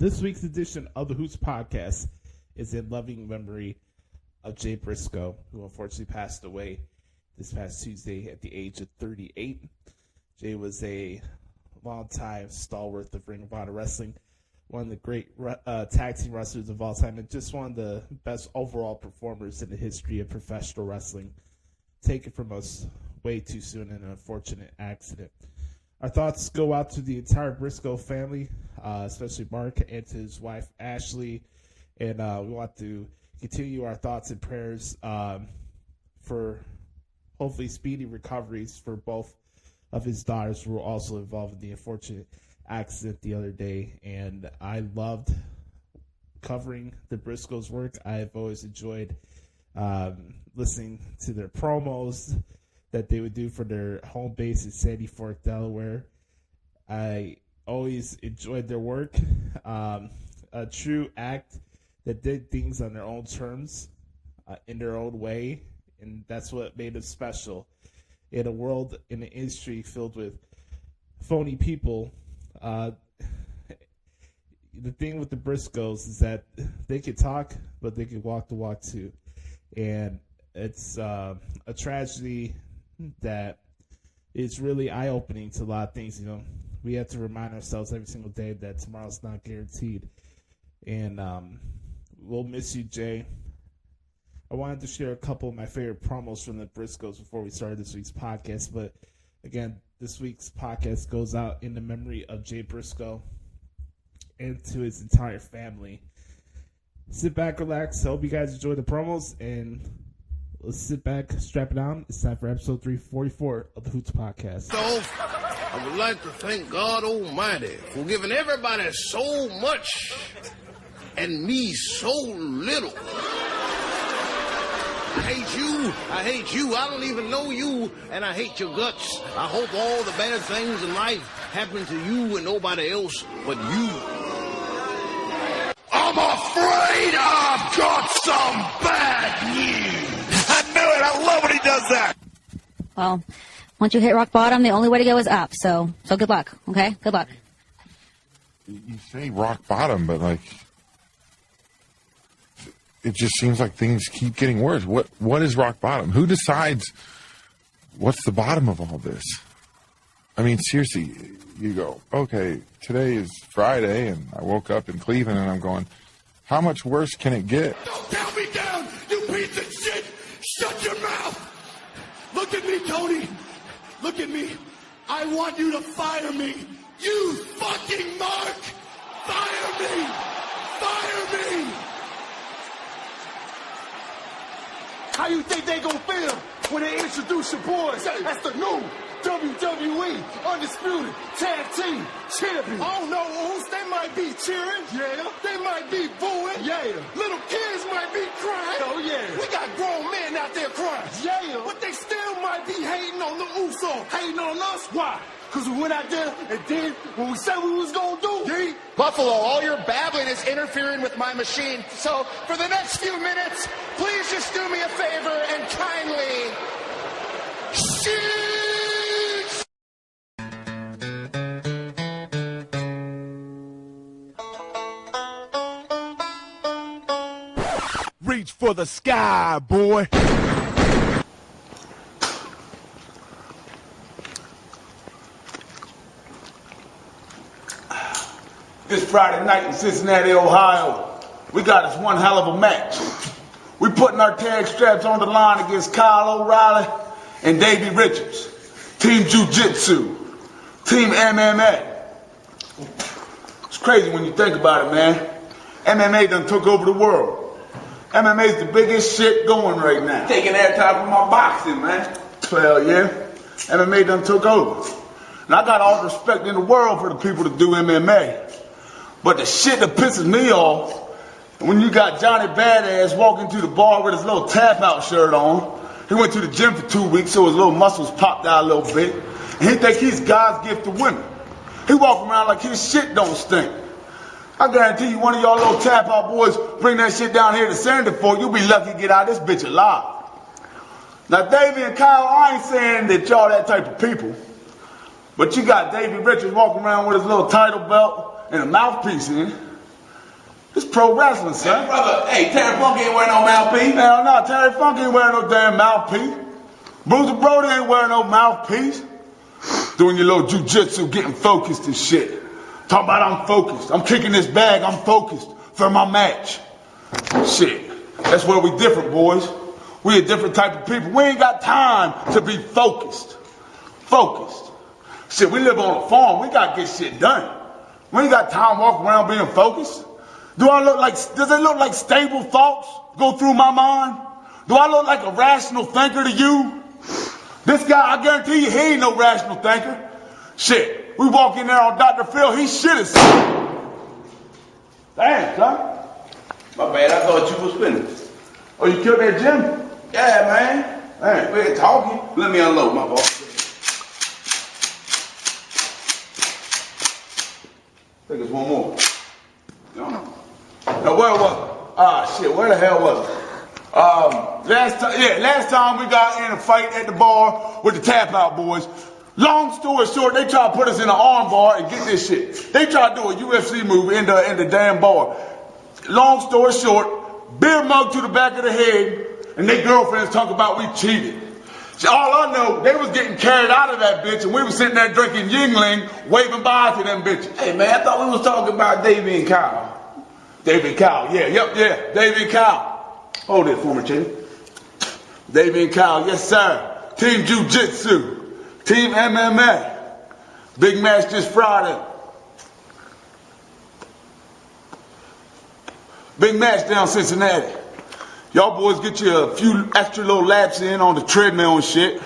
This week's edition of the Hoots Podcast is in loving memory of Jay Briscoe, who unfortunately passed away this past Tuesday at the age of 38. Jay was a long-time stalwart of Ring of Honor Wrestling, one of the great tag team wrestlers of all time, and just one of the best overall performers in the history of professional wrestling. Taken from us way too soon in an unfortunate accident. Our thoughts go out to the entire Briscoe family, especially Mark and to his wife, Ashley. And we want to continue our thoughts and prayers for hopefully speedy recoveries for both of his daughters who were also involved in the unfortunate accident the other day. And I loved covering the Briscoes' work. I've always enjoyed listening to their promos that they would do for their home base in Sandy Fork, Delaware. I always enjoyed their work. A true act that did things on their own terms, in their own way, and that's what made them special. In a world, in an industry filled with phony people, the thing with the Briscoes is that they could talk, but they could walk the walk too. And it's a tragedy that is really eye-opening to a lot of things. You know, we have to remind ourselves every single day that tomorrow's not guaranteed. And we'll miss you, Jay. I wanted to share a couple of my favorite promos from the Briscoes before we started this week's podcast. But again, this week's podcast goes out in the memory of Jay Briscoe and to his entire family. Sit back, relax. I hope you guys enjoy the promos, and let's sit back, strap it on. It's time for episode 344 of the Hoots Podcast. So, I would like to thank God Almighty for giving everybody so much and me so little. I hate you, I don't even know you, and I hate your guts. I hope all the bad things in life happen to you and nobody else but you. I'm afraid I've got some bad news. I knew it. I love when he does that. Well, once you hit rock bottom, the only way to go is up. So good luck, okay? Good luck. You say rock bottom, but, like, it just seems like things keep getting worse. What is rock bottom? Who decides what's the bottom of all this? I mean, seriously, you go, okay, today is Friday, and I woke up in Cleveland, and I'm going, how much worse can it get? Don't tell me down, you piece of shit! Shut your mouth! Look at me, Toni! Look at me! I want you to fire me! You fucking Mark! Fire me! Fire me! How you think they gonna feel when they introduce your boys as the new WWE Undisputed Tag Team Champions? I don't know who's. They might be cheering. Yeah. They might be booing. Yeah. Little kids might be crying. Oh, yeah. We got grown men out there crying. Yeah. But they still might be hating on the Uso. Hating on us. Why? Because we went out there and did what we said we was going to do. Yeah. Buffalo, all your babbling is interfering with my machine. So for the next few minutes, please just do me a favor and kindly shoot. Reach for the sky, boy. This Friday night in Cincinnati, Ohio, we got us one hell of a match. We putting our tag straps on the line against Kyle O'Reilly and Davey Richards. Team Jiu-Jitsu. Team MMA. It's crazy when you think about it, man. MMA done took over the world. MMA's the biggest shit going right now. Taking airtime from my boxing, man. Well, yeah. MMA done took over. And I got all the respect in the world for the people that do MMA. But the shit that pisses me off, when you got Johnny Badass walking through the bar with his little tap-out shirt on. He went to the gym for 2 weeks, so his little muscles popped out a little bit. And he think he's God's gift to women. He walk around like his shit don't stink. I guarantee you one of y'all little tap-out boys bring that shit down here to Sandy Fork, you'll be lucky to get out of this bitch alive. Now, Davey and Kyle, I ain't saying that y'all that type of people. But you got Davey Richards walking around with his little title belt and a mouthpiece in. This pro wrestling, son. Hey, brother, Terry Funk ain't wearing no mouthpiece. Hell no, Terry Funk ain't wearing no damn mouthpiece. Bruiser Brody ain't wearing no mouthpiece. Doing your little jujitsu, getting focused and shit. Talking about I'm focused. I'm kicking this bag, I'm focused for my match. Shit, that's where we different, boys. We a different type of people. We ain't got time to be focused. Focused. Shit, we live on a farm. We got to get shit done. We ain't got time to walk around being focused. Does it look like stable thoughts go through my mind? Do I look like a rational thinker to you? This guy, I guarantee you, he ain't no rational thinker. Shit, we walk in there on Dr. Phil, he shit his. Damn, son. My bad, I thought you was finished. Oh, you killed that Jim? Yeah, man. Hey, We're talking. Let me unload my boss. I think it's one more. No. Now, where was it? Where the hell was it? Last time we got in a fight at the bar with the Tap Out boys. Long story short, they try to put us in an arm bar and get this shit. They try to do a UFC move in the damn bar. Long story short, beer mug to the back of the head, and they girlfriends talk about we cheated. All I know, they was getting carried out of that bitch, and we was sitting there drinking Yingling, waving bye to them bitches. Hey, man, I thought we was talking about Davey and Kyle. Davey and Kyle, yeah, Davey and Kyle. Hold it for me, Chinny. Davey and Kyle, yes, sir. Team Jiu-Jitsu, Team MMA. Big match this Friday. Big match down Cincinnati. Y'all boys get you a few extra little laps in on the treadmill and shit.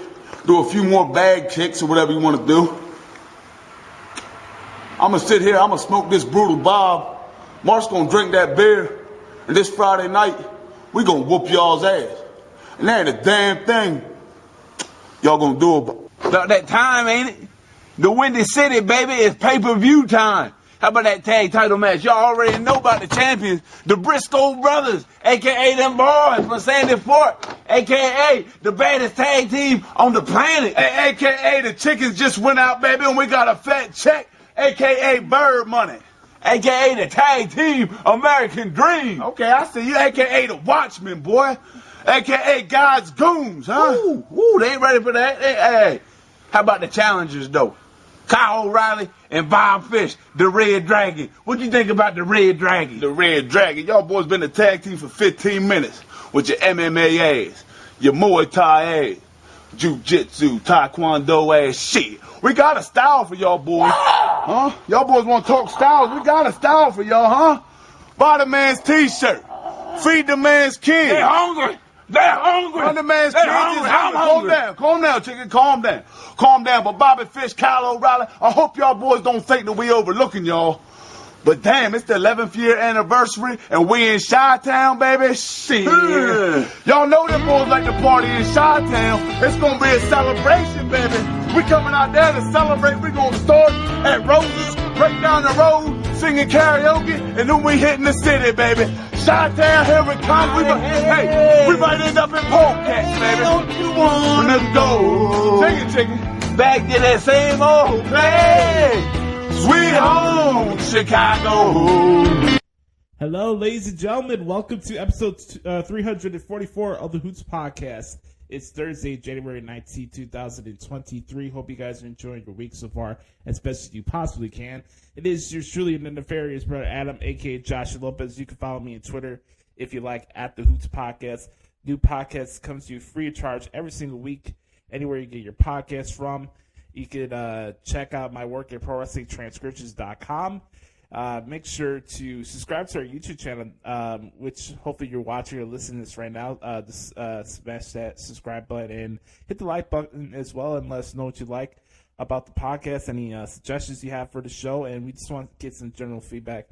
Do a few more bag kicks or whatever you want to do. I'm going to sit here, I'm going to smoke this Brutal Bob. Mark's going to drink that beer. And this Friday night, we going to whoop y'all's ass. And there ain't a damn thing y'all going to do about That time, ain't it? The Windy City, baby, is pay-per-view time. How about that tag title match? Y'all already know about the champions, the Briscoe brothers, a.k.a. them boys from Sandy Fort, a.k.a. the baddest tag team on the planet, a.k.a. the chickens just went out, baby, and we got a fat check, a.k.a. Bird Money, a.k.a. the tag team American Dream. Okay, I see you, a.k.a. the Watchmen, boy, a.k.a. God's Goons, huh? Ooh, they ain't ready for that. Hey, how about the challengers, though? Kyle O'Reilly and Bob Fish, the Red Dragon. What you think about the Red Dragon? The Red Dragon. Y'all boys been a tag team for 15 minutes with your MMA ass, your Muay Thai ass, Jiu-Jitsu, Taekwondo ass shit. We got a style for y'all boys. Huh? Y'all boys want to talk styles? We got a style for y'all, huh? Buy the man's t-shirt. Feed the man's kid. They hungry. They're hungry. Buy the man's They're kid. hungry. I'm hungry. Calm down, chicken. Calm down. Calm down. But Bobby Fish, Kyle O'Reilly, I hope y'all boys don't think that we overlooking y'all. But damn, it's the 11th year anniversary, and we in Chi-Town, baby. Shit. Y'all know them boys like to party in Chi-Town. It's gonna be a celebration, baby. We coming out there to celebrate. We gonna start at Rose's, right down the road, singing karaoke, and then we hitting the city, baby. Chi-Town, here we come. We might end up in Porch, baby. Don't you want Let's go. Take it, chicken. back to that same old place? Sweet home, Chicago. Hello, ladies and gentlemen. Welcome to episode 344 of the Hoots Podcast. It's Thursday, January 19, 2023. Hope you guys are enjoying your week so far as best as you possibly can. It is yours truly, the nefarious brother Adam, a.k.a. Joshie Lopez. You can follow me on Twitter if you like, at the Hoots Podcast. New podcast comes to you free of charge every single week, anywhere you get your podcast from. You can check out my work at ProWrestlingTranscriptions.com. Make sure to subscribe to our YouTube channel, which hopefully you're watching or listening to this right now. Smash that subscribe button and hit the like button as well, and let us know what you like about the podcast, any suggestions you have for the show, and we just want to get some general feedback,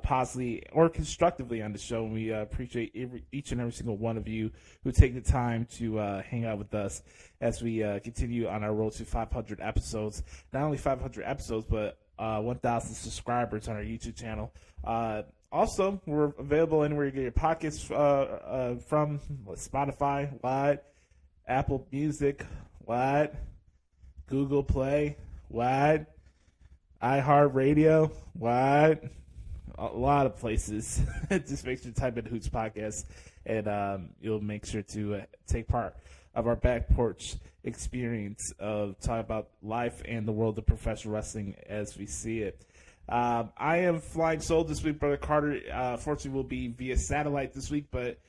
positively or constructively on the show. And we appreciate each and every single one of you who take the time to hang out with us as we continue on our road to 500 episodes. Not only 500 episodes, but 1,000 subscribers on our YouTube channel. Also, we're available anywhere you get your podcasts from Spotify, what? Apple Music, what? Google Play, what? iHeart Radio, what? a lot of places. Just make sure to type in Hoots Podcast, and you'll make sure to take part of our back porch experience of talking about life and the world of professional wrestling as we see it. I am flying solo this week. Brother Carter, fortunately, will be via satellite this week, but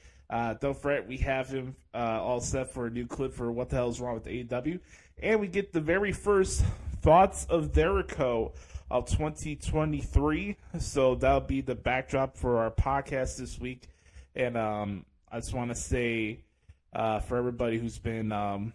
don't fret, we have him all set for a new clip for What the Hell is Wrong with AEW. And we get the very first Thoughts of Dericho of 2023. So that'll be the backdrop for our podcast this week. And I just want to say for everybody who's been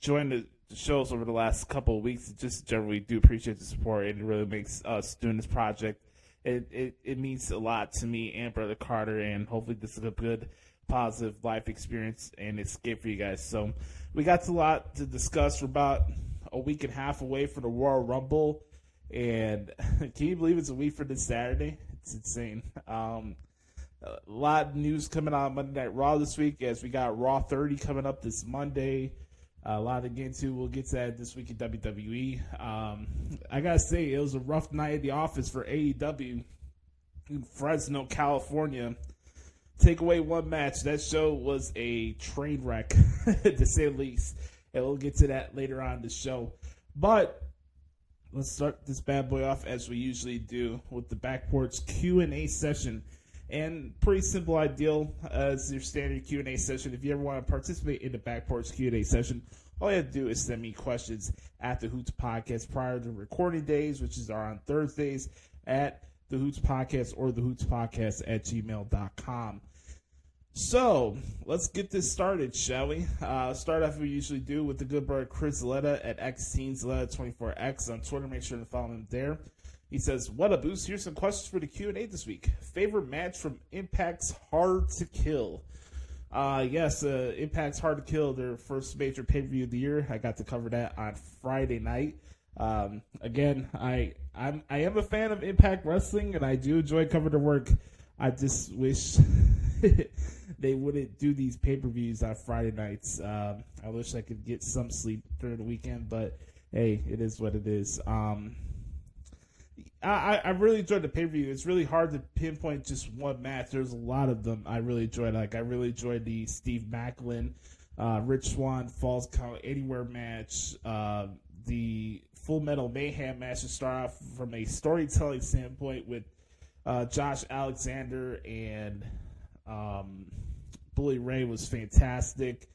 joining the shows over the last couple of weeks, just generally do appreciate the support, and it really makes us doing this project. It means a lot to me and Brother Carter, and hopefully this is a good, positive life experience and escape for you guys. So we got a lot to discuss. We're about a week and a half away from the Royal Rumble, and can you believe it's a week from this Saturday? It's insane. A lot of news coming out on Monday Night Raw this week, as we got Raw 30 coming up this Monday. A lot to get into. We'll get to that this week in WWE. I gotta say, it was a rough night at the office for AEW in Fresno, California. Take away one match. That show was a train wreck, to say the least. And we'll get to that later on in the show. But let's start this bad boy off as we usually do with the Back Porch Q&A session. And pretty simple ideal as your standard Q&A session. If you ever want to participate in the Back Porch Q&A session, all you have to do is send me questions at the Hoots Podcast prior to recording days, which are on Thursdays at the Hoots Podcast or the Hoots Podcast at gmail.com. So let's get this started, shall we? Start off we usually do with the good brother Chris Zaletta at XTeenZaletta24X on Twitter. Make sure to follow him there. He says, what up, Boost? Here's some questions for the Q&A this week. Favorite match from Impact's Hard to Kill? Yes, Impact's Hard to Kill, their first major pay-per-view of the year. I got to cover that on Friday night. Again, I am a fan of Impact Wrestling, and I do enjoy covering their work. I just wish they wouldn't do these pay-per-views on Friday nights. I wish I could get some sleep during the weekend, but hey, it is what it is. I really enjoyed the pay-per-view. It's really hard to pinpoint just one match. There's a lot of them I really enjoyed. Like, I really enjoyed the Steve Macklin, Rich Swann Falls Count Anywhere match, the Full Metal Mayhem match to start off from a storytelling standpoint with Josh Alexander and Bully Ray was fantastic.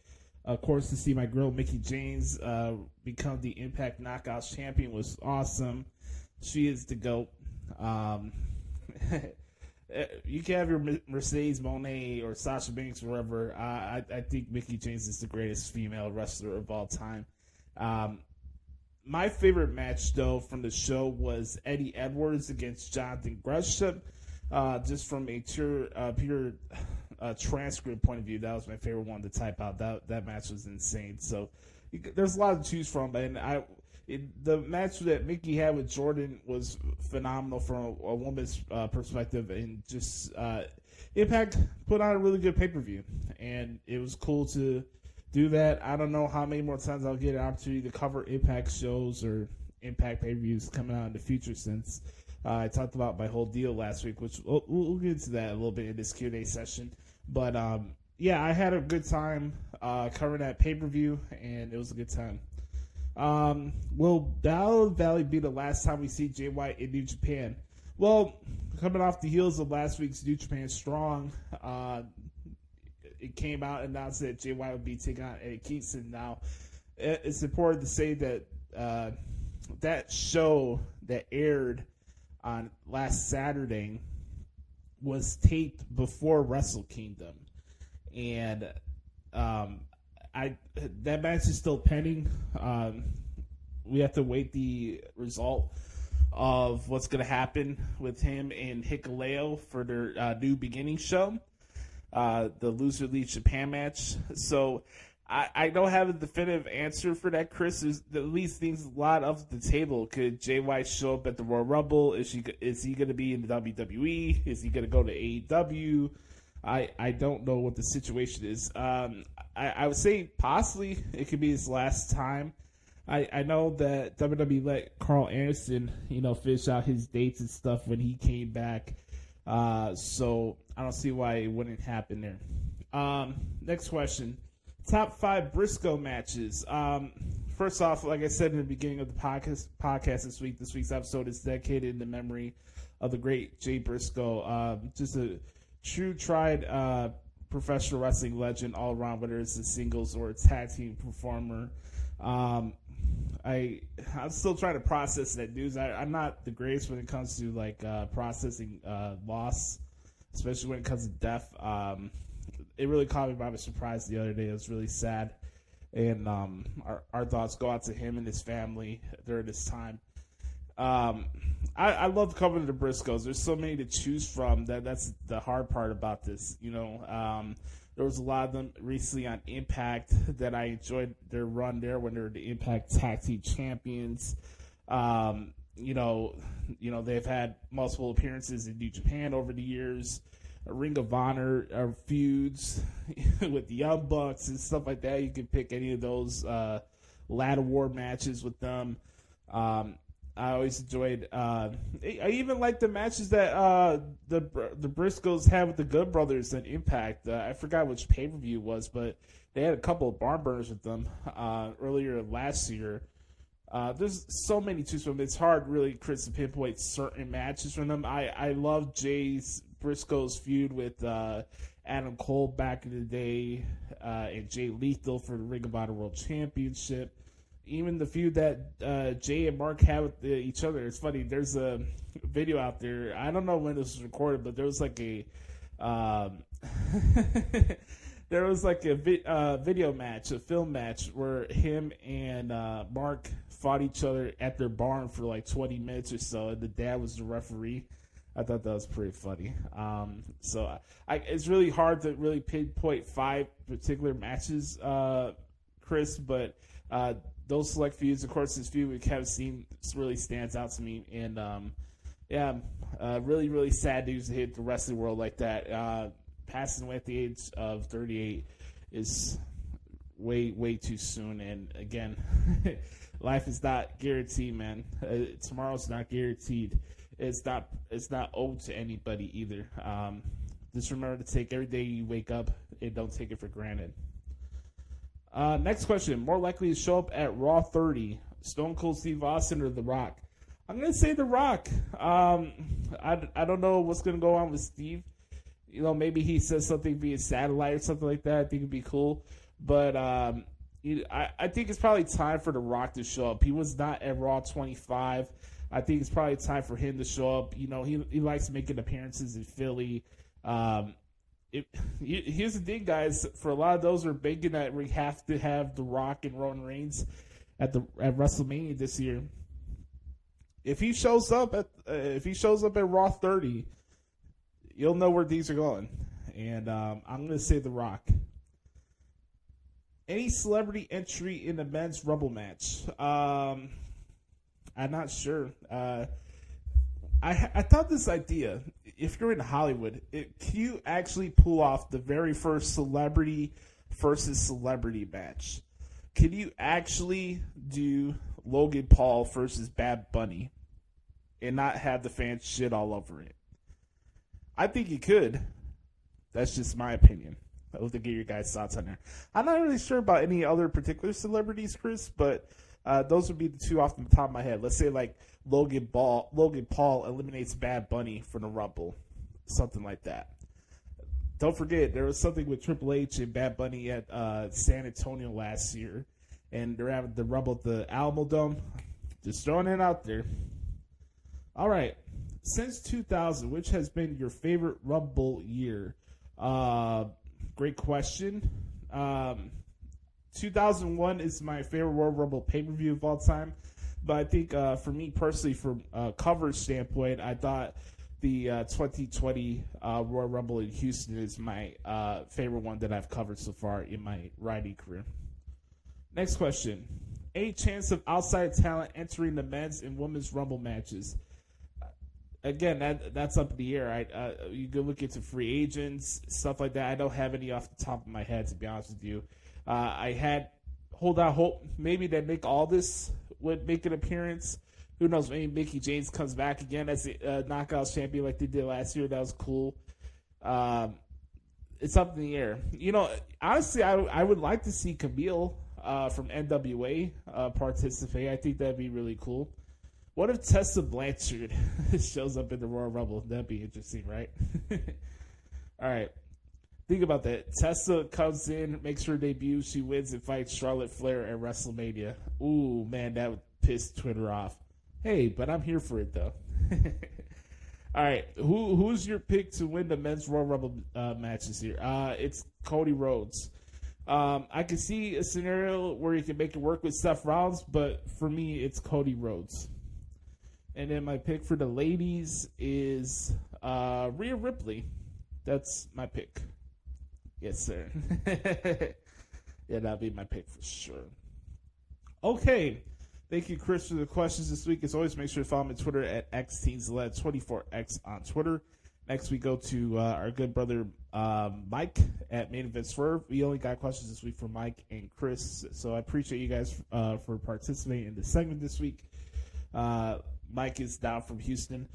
Of course, to see my girl Mickie James become the Impact Knockouts champion was awesome. She is the GOAT. You can have your Mercedes Moné or Sasha Banks or whatever. I think Mickie James is the greatest female wrestler of all time. My favorite match, though, from the show was Eddie Edwards against Jonathan Gresham. Just from a pure transcript point of view, that was my favorite one to type out. That match was insane. So there's a lot to choose from, and the match that Mickie had with Jordan was phenomenal from a woman's perspective, and just Impact put on a really good pay-per-view, and it was cool to do that. I don't know how many more times I'll get an opportunity to cover Impact shows or Impact pay-per-views coming out in the future, since I talked about my whole deal last week, which we'll get into that a little bit in this Q&A session. But yeah, I had a good time covering that pay-per-view, and it was a good time. Will Battle Valley be the last time we see Jay White in New Japan? Well, coming off the heels of last week's New Japan Strong, it came out and announced that Jay White would be taking on Eddie Kingston. Now, it's important to say that that show that aired on last Saturday was taped before Wrestle Kingdom, and that match is still pending. We have to wait the result of what's going to happen with him and Hikuleo for their New Beginning show, the Loser Leaves Japan match. So I don't have a definitive answer for that, Chris. There's at least things a lot off the table. Could Jay White show up at the Royal Rumble? Is he going to be in the WWE? Is he going to go to AEW? I don't know what the situation is. I would say possibly it could be his last time I know that WWE let Carl Anderson, finish out his dates and stuff when he came back. So I don't see why it wouldn't happen there. Next question. Top 5 Briscoe matches. First off, like I said in the beginning of the podcast this week, this week's episode is dedicated in the memory of the great Jay Briscoe. Just a true tried professional wrestling legend all around, whether it's a singles or a tag team performer. I'm still trying to process that news. I'm not the greatest when it comes to processing loss, especially when it comes to death. It really caught me by surprise the other day. It was really sad, and our thoughts go out to him and his family during this time. I love covering the Briscoes. There's so many to choose from. That's the hard part about this. There was a lot of them recently on Impact that I enjoyed their run there when they were the Impact Tag Team Champions. They've had multiple appearances in New Japan over the years. Ring of Honor feuds with the Young Bucks and stuff like that. You can pick any of those ladder war matches with them. I always enjoyed. I even like the matches that the Briscoes had with the Good Brothers and Impact. I forgot which pay-per-view it was, but they had a couple of barn burners with them earlier last year. There's so many to choose from. It's hard, really, Chris, to pinpoint certain matches from them. I love Briscoe's feud with Adam Cole back in the day, and Jay Lethal for the Ring of Honor World Championship. Even the feud that Jay and Mark had with each other. It's funny. There's a video out there. I don't know when this was recorded, but there was like a video match, a film match, where him and Mark fought each other at their barn for like 20 minutes or so, and the dad was the referee. I thought that was pretty funny. So it's really hard to really pinpoint 5 particular matches, Chris, but those select feuds, of course, this feud we kind of seen really stands out to me. And, really, really sad news to hit the wrestling world like that. Passing away at the age of 38 is way, way too soon. And, again, life is not guaranteed, man. Tomorrow's not guaranteed. It's not owed to anybody either. Just remember to take every day you wake up and don't take it for granted. Next question. More likely to show up at Raw 30, Stone Cold Steve Austin or The Rock? I'm going to say The Rock. I don't know what's going to go on with Steve. Maybe he says something via satellite or something like that. I think it'd be cool. But I think it's probably time for The Rock to show up. He was not at Raw 25. I think it's probably time for him to show up. He likes making appearances in Philly. Here's the thing, guys. For a lot of those who are thinking that we have to have The Rock and Roman Reigns at WrestleMania this year, if he shows up at Raw 30, you'll know where these are going. And I'm going to say The Rock. Any celebrity entry in the men's Rumble match? I'm not sure. I thought this idea, if you're in Hollywood, can you actually pull off the very first celebrity versus celebrity match? Can you actually do Logan Paul versus Bad Bunny and not have the fans shit all over it? I think you could. That's just my opinion. I would like to get your guys' thoughts on there. I'm not really sure about any other particular celebrities, Chris, but those would be the two off the top of my head. Let's say like Logan Paul eliminates Bad Bunny from the Rumble, something like that. Don't forget, there was something with Triple H and Bad Bunny at San Antonio last year, and they're having the Rumble at the Alamo Dome. Just throwing it out there. All right. Since 2000, which has been your favorite Rumble year? Great question. 2001 is my favorite Royal Rumble pay-per-view of all time. But I think for me personally, from a coverage standpoint, I thought the 2020 Royal Rumble in Houston is my favorite one that I've covered so far in my writing career. Next question. Any chance of outside talent entering the men's and women's Rumble matches? Again, that's up in the air. You can look into free agents, stuff like that. I don't have any off the top of my head, to be honest with you. I had hold out hope maybe that Nick Aldis would make an appearance. Who knows? Maybe Mickie James comes back again as a Knockouts champion like they did last year. That was cool. It's up in the air. You know, honestly, I would like to see Camille from NWA participate. I think that'd be really cool. What if Tessa Blanchard shows up in the Royal Rumble? That'd be interesting, right? All right. Think about that. Tessa comes in, makes her debut. She wins and fights Charlotte Flair at WrestleMania. Ooh, man, that would piss Twitter off. Hey, but I'm here for it, though. All right. Who's your pick to win the men's Royal Rumble matches here? It's Cody Rhodes. I can see a scenario where you can make it work with Seth Rollins, but for me, it's Cody Rhodes. And then my pick for the ladies is Rhea Ripley. That's my pick. Yes, sir. Yeah, that'll be my pick for sure. Okay. Thank you, Chris, for the questions this week. As always, make sure to follow me on Twitter at XTeensLed24X on Twitter. Next, we go to our good brother Mike at Main Event Swerve. We only got questions this week from Mike and Chris, so I appreciate you guys for participating in the segment this week. Mike is down from Houston.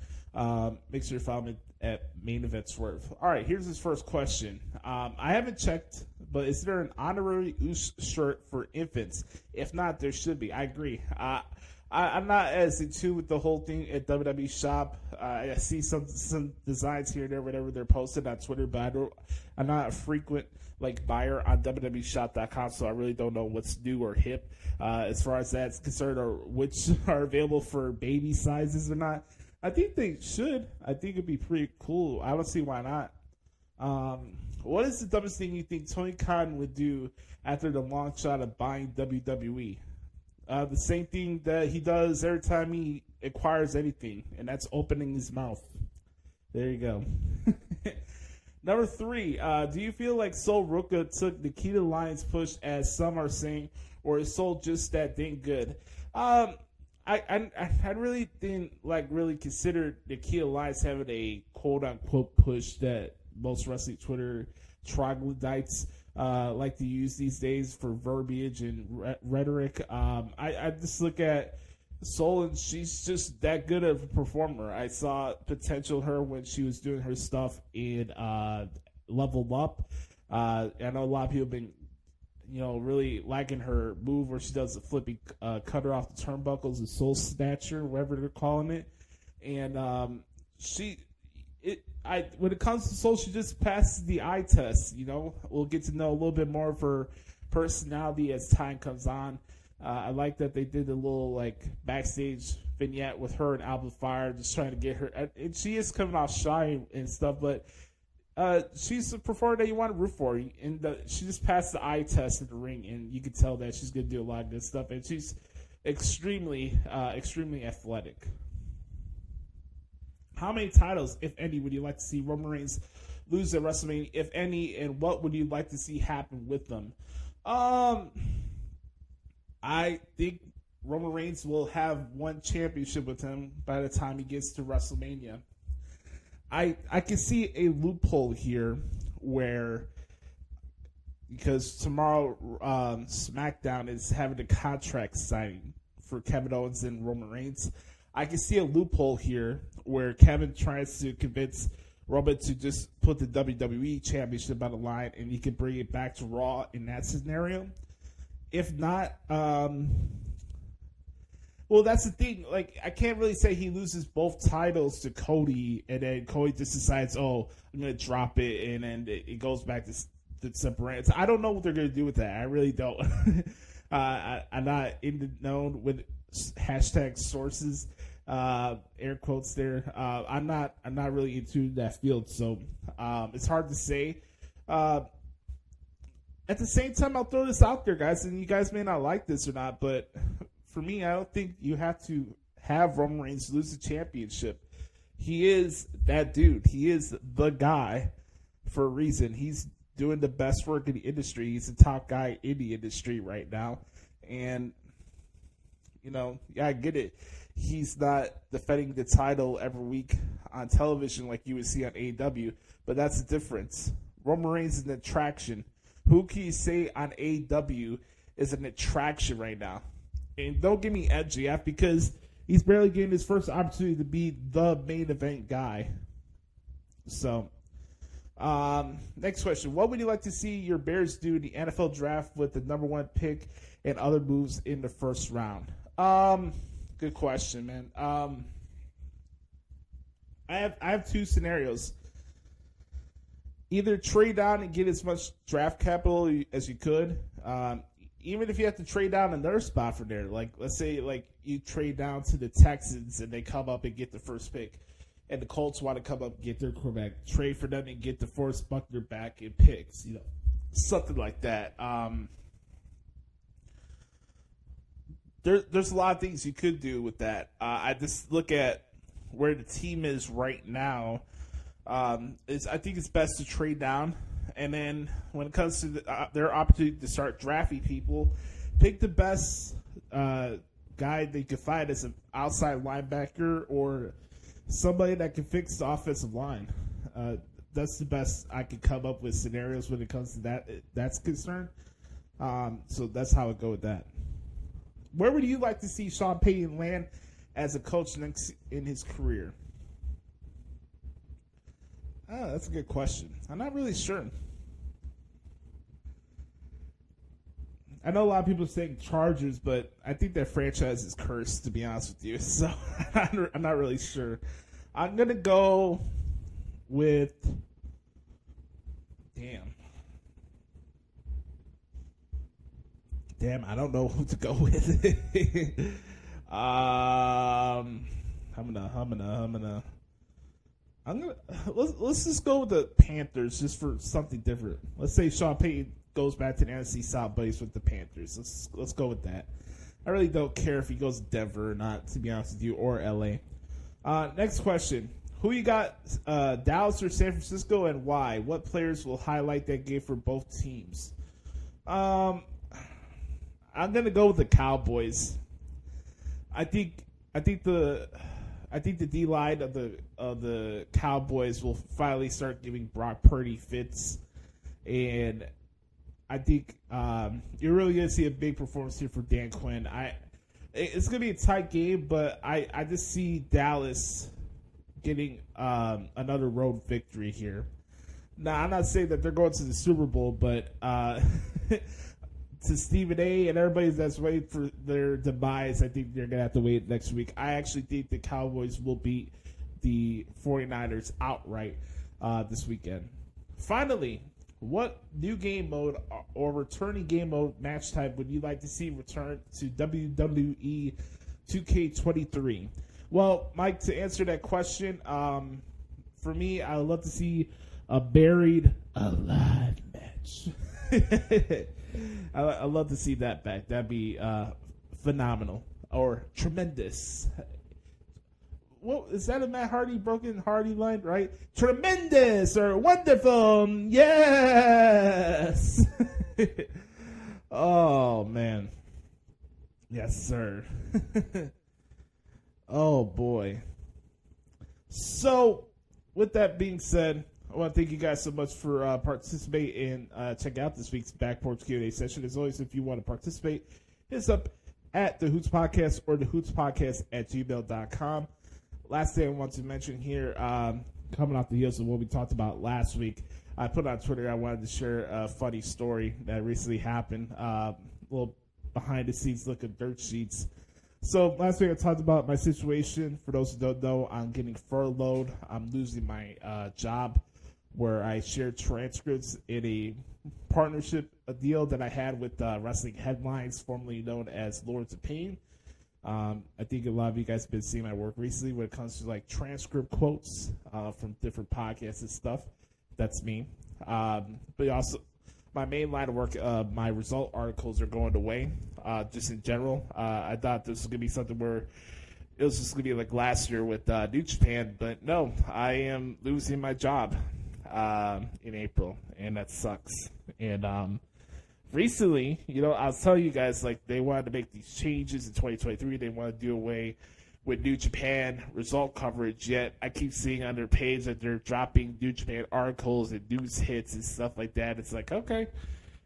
Make sure to follow me at Main Event Swerve. All right, here's his first question. I haven't checked, but is there an honorary Oos shirt for infants? If not, there should be. I agree. I'm not as in tune with the whole thing at WWE Shop. I see some designs here and there, whatever they're posted on Twitter, but I'm not a frequent buyer on WWEshop.com, so I really don't know what's new or hip as far as that's concerned, or which are available for baby sizes or not. I think they should. I think it'd be pretty cool. I don't see why not. What is the dumbest thing you think Tony Khan would do after the long shot of buying WWE? The same thing that he does every time he acquires anything, and that's opening his mouth. There you go. Number 3, do you feel like Sol Ruka took Nikita Lyons' push, as some are saying, or is Sol just that dang good? I really didn't really consider Nikita Lyons having a quote unquote push that most wrestling Twitter troglodytes like to use these days for verbiage and rhetoric. I just look at Sol, and she's just that good of a performer. I saw potential in her when she was doing her stuff in Level Up. I know a lot of people have been, really liking her move where she does the flipping cutter off the turnbuckles, the Soul Snatcher, whatever they're calling it. And when it comes to Sol, she just passes the eye test. We'll get to know a little bit more of her personality as time comes on. I like that they did a little backstage vignette with her and Alba Fire, just trying to get her. And she is coming off shy and stuff, but she's a performer that you want to root for. And she just passed the eye test in the ring, and you can tell that she's going to do a lot of good stuff. And she's extremely athletic. How many titles, if any, would you like to see Roman Reigns lose at WrestleMania, if any, and what would you like to see happen with them? I think Roman Reigns will have one championship with him by the time he gets to WrestleMania. I can see a loophole here where, because tomorrow SmackDown is having a contract signing for Kevin Owens and Roman Reigns. I can see a loophole here where Kevin tries to convince Roman to just put the WWE Championship on the line, and he can bring it back to Raw in that scenario. If not, well, that's the thing. I can't really say he loses both titles to Cody, and then Cody just decides, I'm going to drop it, and then it goes back to separate. I don't know what they're going to do with that. I really don't. I'm not in the known with hashtag sources, air quotes there. I'm not really into that field, so it's hard to say. At the same time, I'll throw this out there, guys, and you guys may not like this or not, but for me, I don't think you have to have Roman Reigns lose the championship. He is that dude. He is the guy for a reason. He's doing the best work in the industry. He's the top guy in the industry right now. And, I get it. He's not defending the title every week on television like you would see on AEW, but that's the difference. Roman Reigns is an attraction. Who can you say on AEW is an attraction right now. And don't give me MJF because he's barely getting his first opportunity to be the main event guy. So, next question. What would you like to see your Bears do in the NFL draft with the number 1 pick and other moves in the first round? Good question, man. I have 2 scenarios. Either trade down and get as much draft capital as you could. Even if you have to trade down another spot from there. Like, let's say, like, you trade down to the Texans and they come up and get the first pick. And the Colts want to come up and get their quarterback. Trade for them and get the Forrest Buckner back in picks. You know, something like that. There's a lot of things you could do with that. I just look at where the team is right now. I think it's best to trade down. And then when it comes to their opportunity to start drafting people, pick the best guy they can find as an outside linebacker or somebody that can fix the offensive line. That's the best I can come up with scenarios when it comes to that's concerned. So that's how I go with that. Where would you like to see Sean Payton land as a coach next in his career? Oh, that's a good question. I'm not really sure. I know a lot of people are saying Chargers, but I think that franchise is cursed, to be honest with you. So I'm not really sure. I'm going to go with... Damn, I don't know who to go with. Let's just go with the Panthers just for something different. Let's say Sean Payton goes back to the NFC South, but he's with the Panthers. Let's go with that. I really don't care if he goes to Denver or not, to be honest with you, or LA. Next question. Who you got, Dallas or San Francisco, and why? What players will highlight that game for both teams? I'm gonna go with the Cowboys. I think the D line of the Cowboys will finally start giving Brock Purdy fits, and I think you're really gonna see a big performance here for Dan Quinn. It's gonna be a tight game, but I just see Dallas getting another road victory here. Now, I'm not saying that they're going to the Super Bowl, but to Stephen A. and everybody that's waiting for their demise, I think they're going to have to wait next week. I actually think the Cowboys will beat the 49ers outright this weekend. Finally, what new game mode or returning game mode match type would you like to see return to WWE 2K23? Well, Mike, to answer that question, for me, I would love to see a buried alive match. I love to see that back. That'd be phenomenal or tremendous. What is that? A Matt Hardy broken Hardy line, right? Tremendous or wonderful, yes. Oh man, yes sir. Oh boy. So, with that being said, I want to thank you guys so much for participating and check out this week's Back Porch Q&A session. As always, if you want to participate, hit us up at the Hoots Podcast or the Hoots Podcast at gmail.com. Last thing I want to mention here, coming off the heels of what we talked about last week, I put on Twitter I wanted to share a funny story that recently happened. A little behind the scenes look at dirt sheets. So last week I talked about my situation. For those who don't know, I'm getting furloughed. I'm losing my job where I share transcripts in a partnership, a deal that I had with Wrestling Headlines, formerly known as Lords of Pain. I think a lot of you guys have been seeing my work recently when it comes to like transcript quotes from different podcasts and stuff. That's me. But also, my main line of work, my result articles are going away, just in general. I thought this was going to be something where it was just going to be like last year with New Japan, but no, I am losing my job in April, and that sucks. And recently, I was telling you guys, like, they wanted to make these changes in 2023. They want to do away with New Japan result coverage, yet I keep seeing on their page that they're dropping New Japan articles and news hits and stuff like that. It's like, okay,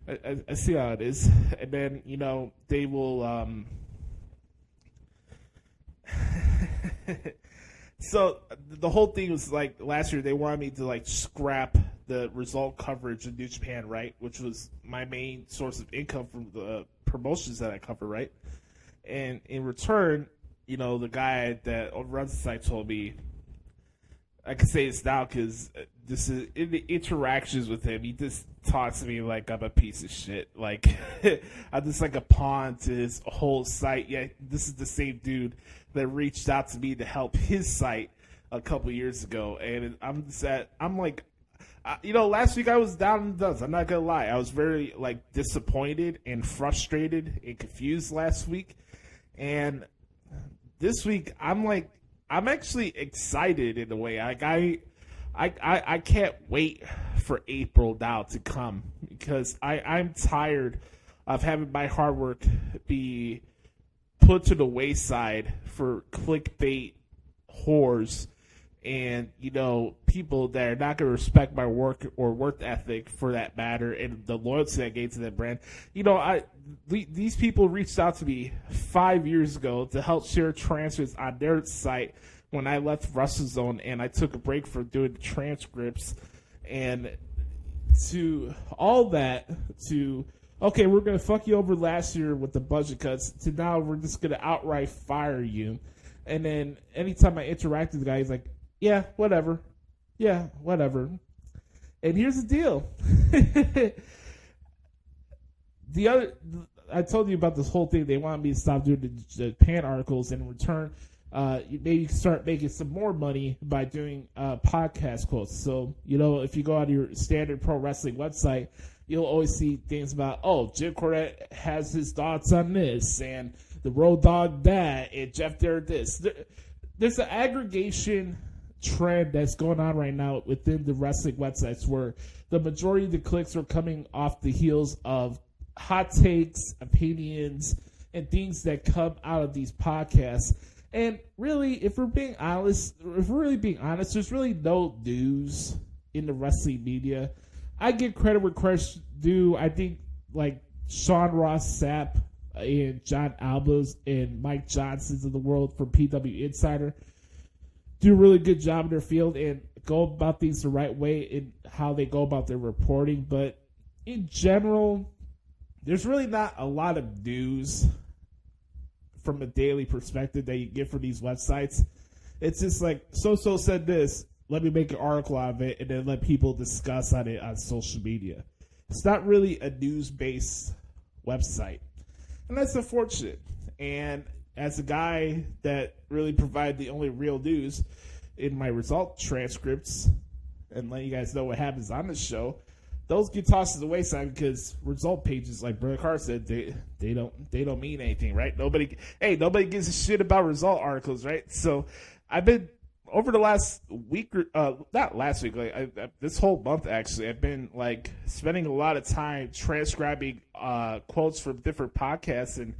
I see how it is. And then, they will so the whole thing was like last year they wanted me to like scrap the result coverage in New Japan, right? Which was my main source of income from the promotions that I cover, right? And in return, the guy that runs the site told me, I can say this now because this is in the interactions with him. He just talks to me like I'm a piece of shit. Like I'm just like a pawn to his whole site. Yeah, this is the same dude that reached out to me to help his site a couple years ago, and I'm like, last week I was down in the dumps. I'm not gonna lie, I was very like disappointed and frustrated and confused last week, and this week I'm actually excited in a way. Like I can't wait for April now to come because I'm tired of having my hard work be put to the wayside for clickbait whores and people that are not going to respect my work or work ethic for that matter and the loyalty I gave to that brand. These people reached out to me 5 years ago to help share transcripts on their site when I left WrestleZone and I took a break from doing the transcripts, and to all that to, okay, we're going to fuck you over last year with the budget cuts, to now we're just going to outright fire you. And then anytime I interact with the guy, he's like, yeah, whatever. Yeah, whatever. And here's the deal. I told you about this whole thing. They wanted me to stop doing the Japan articles, and in return, maybe start making some more money by doing podcast quotes. So, if you go on your standard pro wrestling website, you'll always see things about, Jim Cornette has his thoughts on this, and the Road Dogg that, and Jeff Jarrett this. There's an aggregation trend that's going on right now within the wrestling websites where the majority of the clicks are coming off the heels of hot takes, opinions, and things that come out of these podcasts. And really, if we're really being honest, there's really no news in the wrestling media. I give credit where credit's due. I think like Sean Ross Sapp and John Albas and Mike Johnson's of the world from PW Insider do a really good job in their field and go about things the right way in how they go about their reporting. But in general, there's really not a lot of news from a daily perspective that you get from these websites. It's just like, so-so said this, let me make an article out of it, and then let people discuss on it on social media. It's not really a news-based website. And that's unfortunate. And as a guy that really provided the only real news in my result transcripts and let you guys know what happens on the show, those get tossed to the wayside because result pages, like Brother Carr said, they don't mean anything, right? Nobody gives a shit about result articles, right? So I've been over the last week, not last week, this whole month actually, I've been like spending a lot of time transcribing quotes from different podcasts and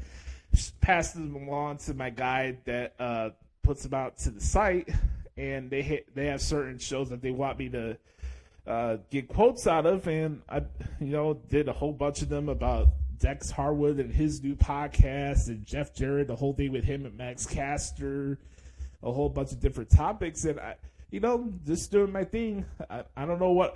passing them along to my guy that puts them out to the site, and they have certain shows that they want me to get quotes out of, and I did a whole bunch of them about Dex Harwood and his new podcast, and Jeff Jarrett, the whole thing with him and Max Caster, a whole bunch of different topics, and I just doing my thing. I don't know what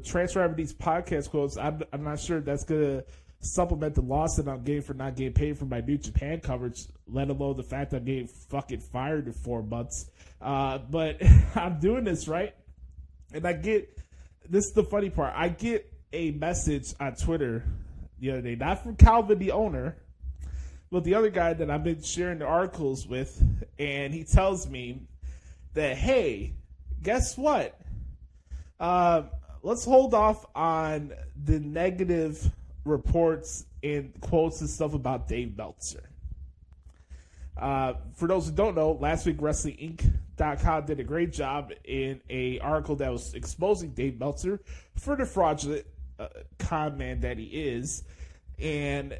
transcribing these podcast quotes. I'm not sure that's gonna supplement the loss that I'm getting for not getting paid for my New Japan coverage, let alone the fact that I'm getting fucking fired in 4 months. But I'm doing this, right? And this is the funny part, I get a message on Twitter the other day, not from Calvin, the owner, but the other guy that I've been sharing the articles with, and he tells me that, hey, guess what? Let's hold off on the negative reports and quotes and stuff about Dave Meltzer. For those who don't know, last week WrestlingInc.com did a great job in an article that was exposing Dave Meltzer for the fraudulent con man that he is, and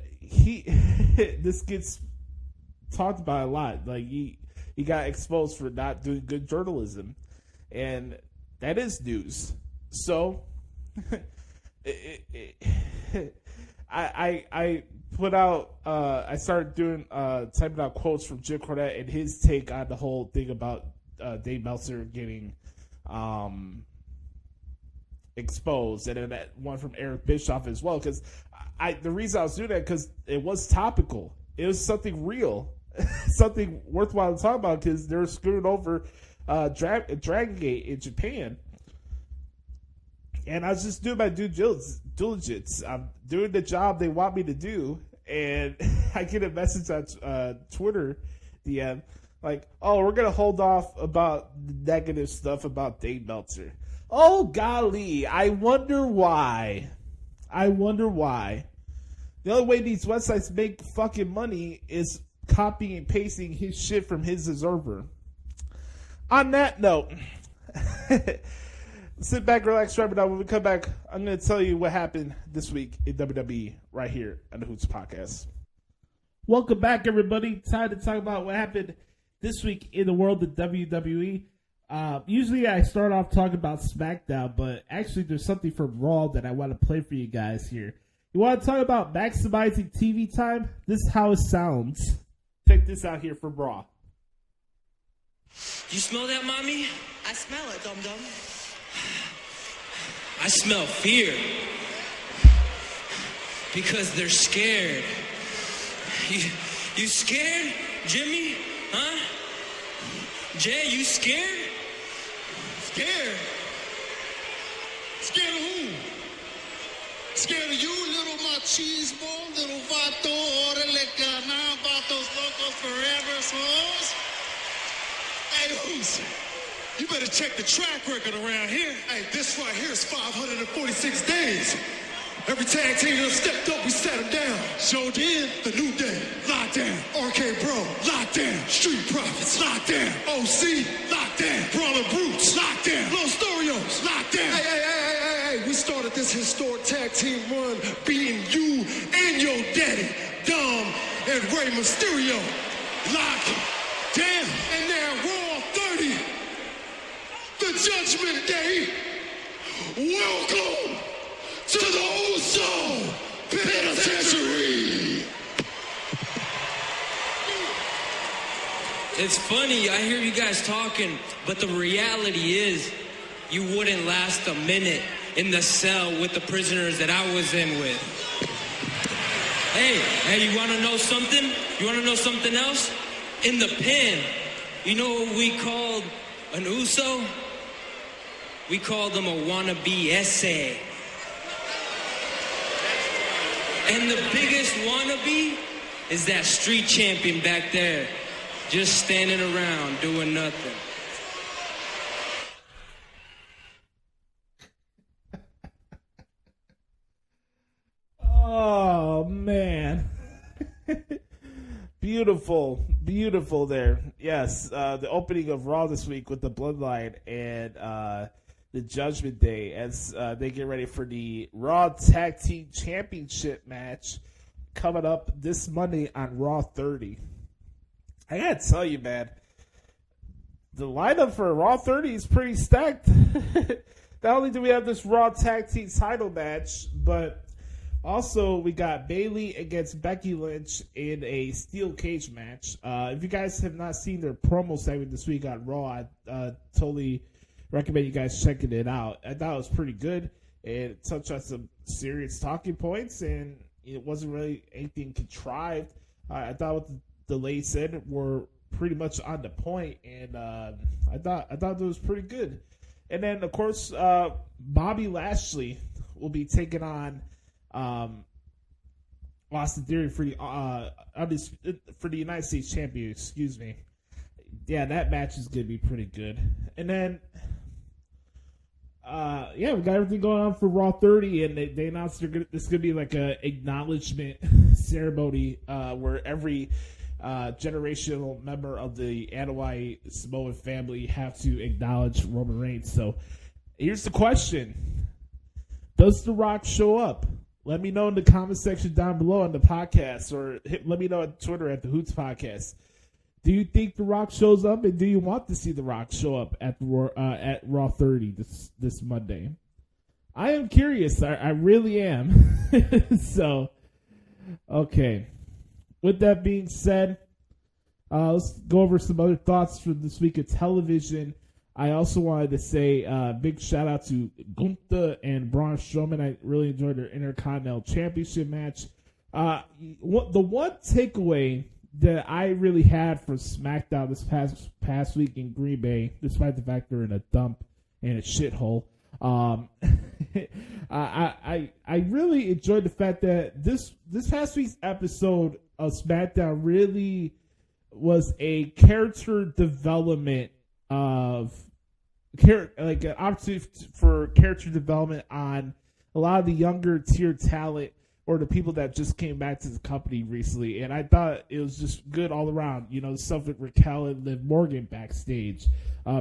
this gets talked about a lot. Like he got exposed for not doing good journalism, and that is news. So I put out. I started doing typing out quotes from Jim Cornette and his take on the whole thing about Dave Meltzer getting exposed, and then that one from Eric Bischoff as well. Because the reason I was doing that because it was topical. It was something real, something worthwhile to talk about because they're screwing over Dragon Gate in Japan. And I was just doing my due diligence. I'm doing the job they want me to do, and I get a message on Twitter DM like, "Oh, we're gonna hold off about the negative stuff about Dave Meltzer." Oh golly, I wonder why. The only way these websites make fucking money is copying and pasting his shit from his observer. On that note, sit back, relax, wrap it up. When we come back, I'm going to tell you what happened this week in WWE right here on the Hoots Podcast. Welcome back, everybody. Time to talk about what happened this week in the world of WWE. Usually I start off talking about SmackDown, but actually there's something from Raw that I want to play for you guys here. You want to talk about maximizing TV time? This is how it sounds. Check this out here from Raw. You smell that, mommy? I smell it, dum-dum. I smell fear. Because they're scared. You scared, Jimmy? Huh? Jay, you scared? Scared? Scared of who? Scared of you, little machismo, little vato, orale gana, vatos locos forever, souls? Hey, who's? You better check the track record around here. Hey, this right here is 546 days. Every tag team that stepped up, we set them down. So did The New Day, locked down. RK Bro, locked down. Street Profits, locked down. OC, locked down. Brawler Brutes, locked down. Los Storios, locked down. Hey, we started this historic tag team run beating you and your daddy, Dom and Rey Mysterio. Locked down. And now Raw 30, the Judgment Day. Welcome to the Uso Penitentiary. It's funny, I hear you guys talking, but the reality is you wouldn't last a minute in the cell with the prisoners that I was in with. Hey, you want to know something? You want to know something else? In the pen, you know what we called an Uso? We called them a wannabe essay. And the biggest wannabe is that street champion back there, just standing around doing nothing. Oh, man. Beautiful there. Yes, the opening of Raw this week with the Bloodline and the Judgment Day as they get ready for the Raw Tag Team Championship match coming up this Monday on Raw 30. I gotta tell you, man, the lineup for Raw 30 is pretty stacked. Not only do we have this Raw Tag Team title match, but also we got Bayley against Becky Lynch in a steel cage match. If you guys have not seen their promo segment this week on Raw, I totally recommend you guys checking it out. I thought it was pretty good. It touched on some serious talking points, and it wasn't really anything contrived. I thought what the ladies said were pretty much on the point, and I thought it was pretty good. And then, of course, Bobby Lashley will be taking on Austin Theory for the United States Champion. Excuse me. Yeah, that match is gonna be pretty good. And then, we got everything going on for Raw 30, and they announced this gonna be like a acknowledgement ceremony where every generational member of the Anoa'i Samoan family have to acknowledge Roman Reigns. So here's the question: does The Rock show up? Let me know in the comment section down below on the podcast, or let me know on Twitter at the Hoots Podcast. Do you think The Rock shows up, and do you want to see The Rock show up at Raw 30 this Monday? I am curious. I really am. So, okay. With that being said, let's go over some other thoughts for this week of television. I also wanted to say big shout out to Gunther and Braun Strowman. I really enjoyed their Intercontinental Championship match. The one takeaway that I really had from SmackDown this past week in Green Bay, despite the fact they're in a dump and a shithole, I really enjoyed the fact that this past week's episode of SmackDown really was a character development of like an opportunity for character development on a lot of the younger tier talent or the people that just came back to the company recently. And I thought it was just good all around. You know, the stuff with Raquel and Liv Morgan backstage,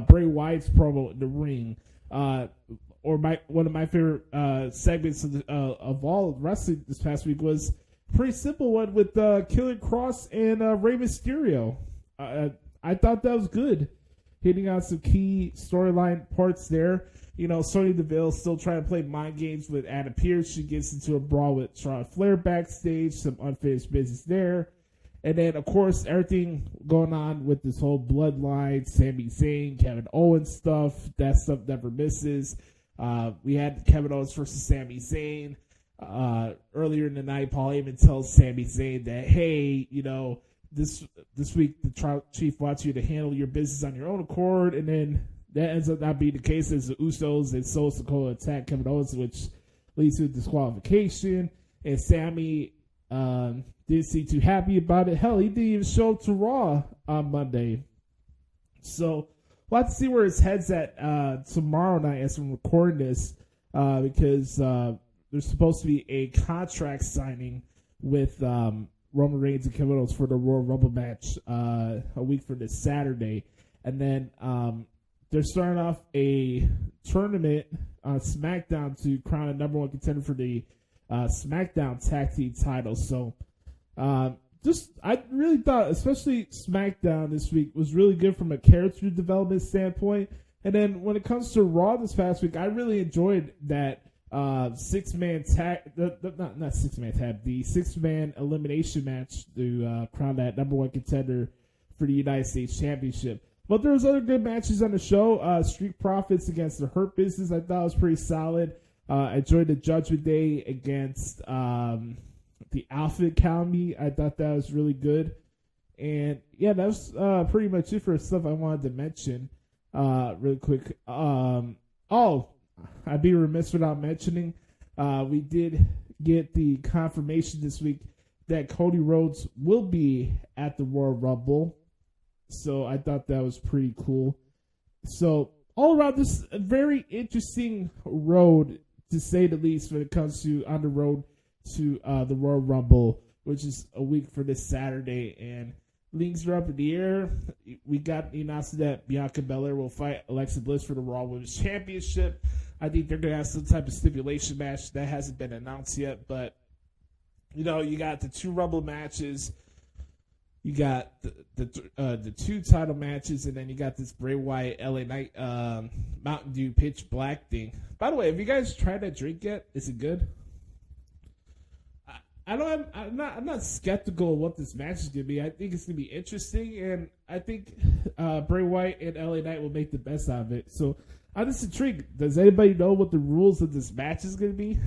Bray Wyatt's promo in the ring, or one of my favorite segments of all wrestling this past week was a pretty simple one with Killer Cross and Rey Mysterio. I thought that was good, hitting on some key storyline parts there. You know, Sonya Deville still trying to play mind games with Adam Pearce. She gets into a brawl with Charlotte Flair backstage, some unfinished business there. And then, of course, everything going on with this whole bloodline, Sami Zayn, Kevin Owens stuff. That stuff never misses. We had Kevin Owens versus Sami Zayn. Earlier in the night, Paul Heyman tells Sami Zayn that, hey, you know, this week the Tribal Chief wants you to handle your business on your own accord. And then that ends up not being the case as the Usos and Solo Sikoa attack Kevin Owens, which leads to a disqualification. And Sami didn't seem too happy about it. Hell, he didn't even show up to Raw on Monday. So we'll have to see where his head's at tomorrow night as I'm recording this because there's supposed to be a contract signing with Roman Reigns and Kevin Owens for the Royal Rumble match a week from this Saturday. And then they're starting off a tournament on SmackDown to crown a number one contender for the SmackDown Tag Team title. So I really thought, especially SmackDown this week, was really good from a character development standpoint. And then when it comes to Raw this past week, I really enjoyed that six-man tag, not six-man tag, the six-man elimination match to crown that number one contender for the United States Championship. But there was other good matches on the show. Street Profits against the Hurt Business, I thought was pretty solid. I enjoyed the Judgment Day against the Alpha Academy. I thought that was really good. And yeah, that was pretty much it for stuff I wanted to mention really quick. I'd be remiss without mentioning, we did get the confirmation this week that Cody Rhodes will be at the Royal Rumble. So I thought that was pretty cool. So all around, this is a very interesting road, to say the least, when it comes to on the road to the Royal Rumble, which is a week for this Saturday. And leagues are up in the air. We got the announcement that Bianca Belair will fight Alexa Bliss for the Raw Women's Championship. I think they're going to have some type of stipulation match. That hasn't been announced yet. But, you know, you got the two Rumble matches. You got the two title matches, and then you got this Bray Wyatt LA Knight Mountain Dew Pitch Black thing. By the way, have you guys tried that drink yet? Is it good? I'm not skeptical of what this match is gonna be. I think it's gonna be interesting, and I think Bray Wyatt and LA Knight will make the best out of it. So I'm just intrigued. Does anybody know what the rules of this match is gonna be?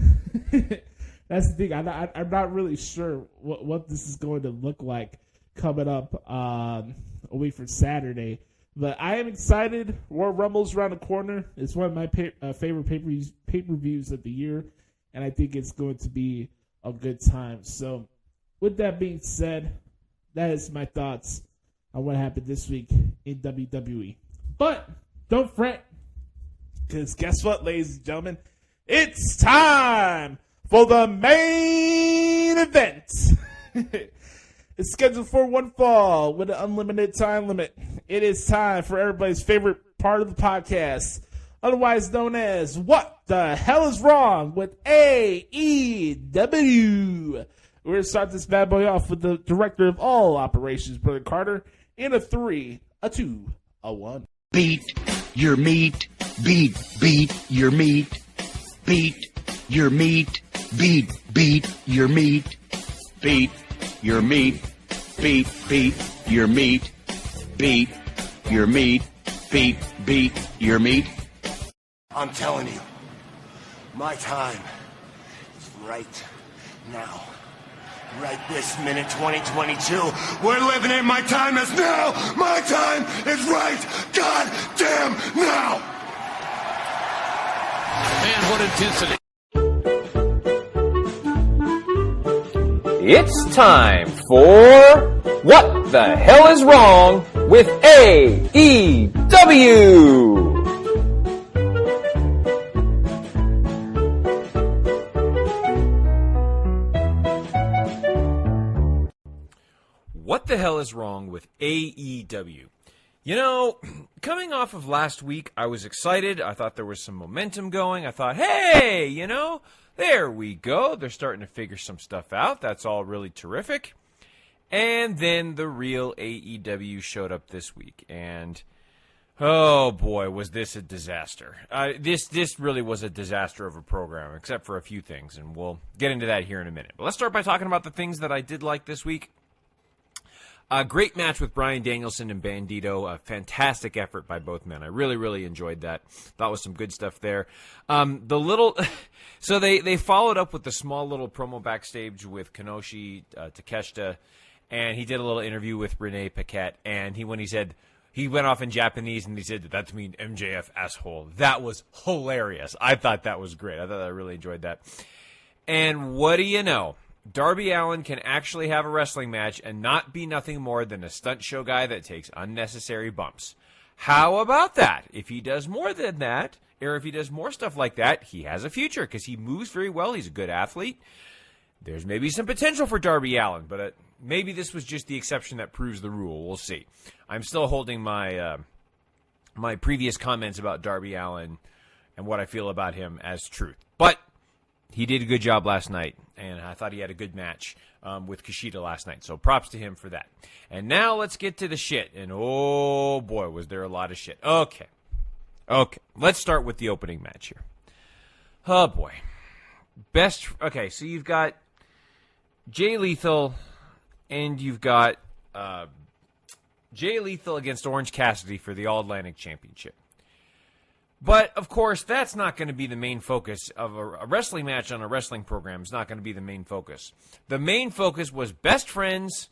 That's the thing. I'm not really sure what this is going to look like coming up a week from Saturday. But I am excited. Royal Rumble's around the corner. It's one of my favorite pay-per-views of the year, and I think it's going to be a good time. So with that being said, that is my thoughts on what happened this week in WWE. But don't fret, because guess what, ladies and gentlemen? It's time for the main event. It's scheduled for one fall with an unlimited time limit. It is time for everybody's favorite part of the podcast, otherwise known as What the Hell is Wrong with AEW. We're going to start this bad boy off with the director of all operations, Brother Carter, in a 3, a 2, a 1. Beat your meat. Beat your meat. beat your meat, beat your meat, beat your meat, beat your meat, beat your meat, beat your meat. I'm telling you, my time is right now. Right this minute, 2022. We're living it. My time is now. My time is right goddamn now. Man, what intensity. It's time for What the Hell is Wrong with AEW? What the hell is wrong with AEW? You know, coming off of last week, I was excited. I thought there was some momentum going. I thought, hey, you know, there we go. They're starting to figure some stuff out. That's all really terrific. And then the real AEW showed up this week. And, oh boy, was this a disaster. This really was a disaster of a program, except for a few things. And we'll get into that here in a minute. But let's start by talking about the things that I did like this week. A great match with Bryan, Danielson, and Bandido. A fantastic effort by both men. I really, really enjoyed that. That was some good stuff there. So they followed up with the small little promo backstage with Kenoshi, Takeshita, and he did a little interview with Renee Paquette. And he went off in Japanese and he said, "That's me, MJF asshole." That was hilarious. I thought that was great. I really enjoyed that. And what do you know? Darby Allin can actually have a wrestling match and not be nothing more than a stunt show guy that takes unnecessary bumps. How about that? If he does more than that, or if he does more stuff like that, he has a future because he moves very well. He's a good athlete. There's maybe some potential for Darby Allin, but maybe this was just the exception that proves the rule. We'll see. I'm still holding my my previous comments about Darby Allin and what I feel about him as truth. But he did a good job last night, and I thought he had a good match with Kushida last night. So props to him for that. And now let's get to the shit. And oh boy, was there a lot of shit. Okay. Let's start with the opening match here. Oh boy. Okay, so you've got Jay Lethal, and you've got Jay Lethal against Orange Cassidy for the All-Atlantic Championship. But, of course, that's not going to be the main focus of a wrestling match on a wrestling program. It's not going to be the main focus. The main focus was best friends,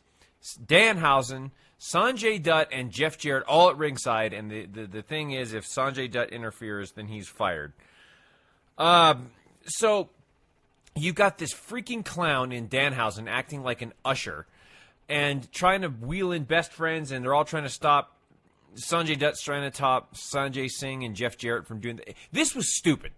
Danhausen, Sanjay Dutt, and Jeff Jarrett all at ringside. And the thing is, if Sanjay Dutt interferes, then he's fired. So you've got this freaking clown in Danhausen acting like an usher and trying to wheel in best friends, and they're all trying to stop Sanjay Dutt's trying to top Sanjay Singh and Jeff Jarrett from doing that. This was stupid.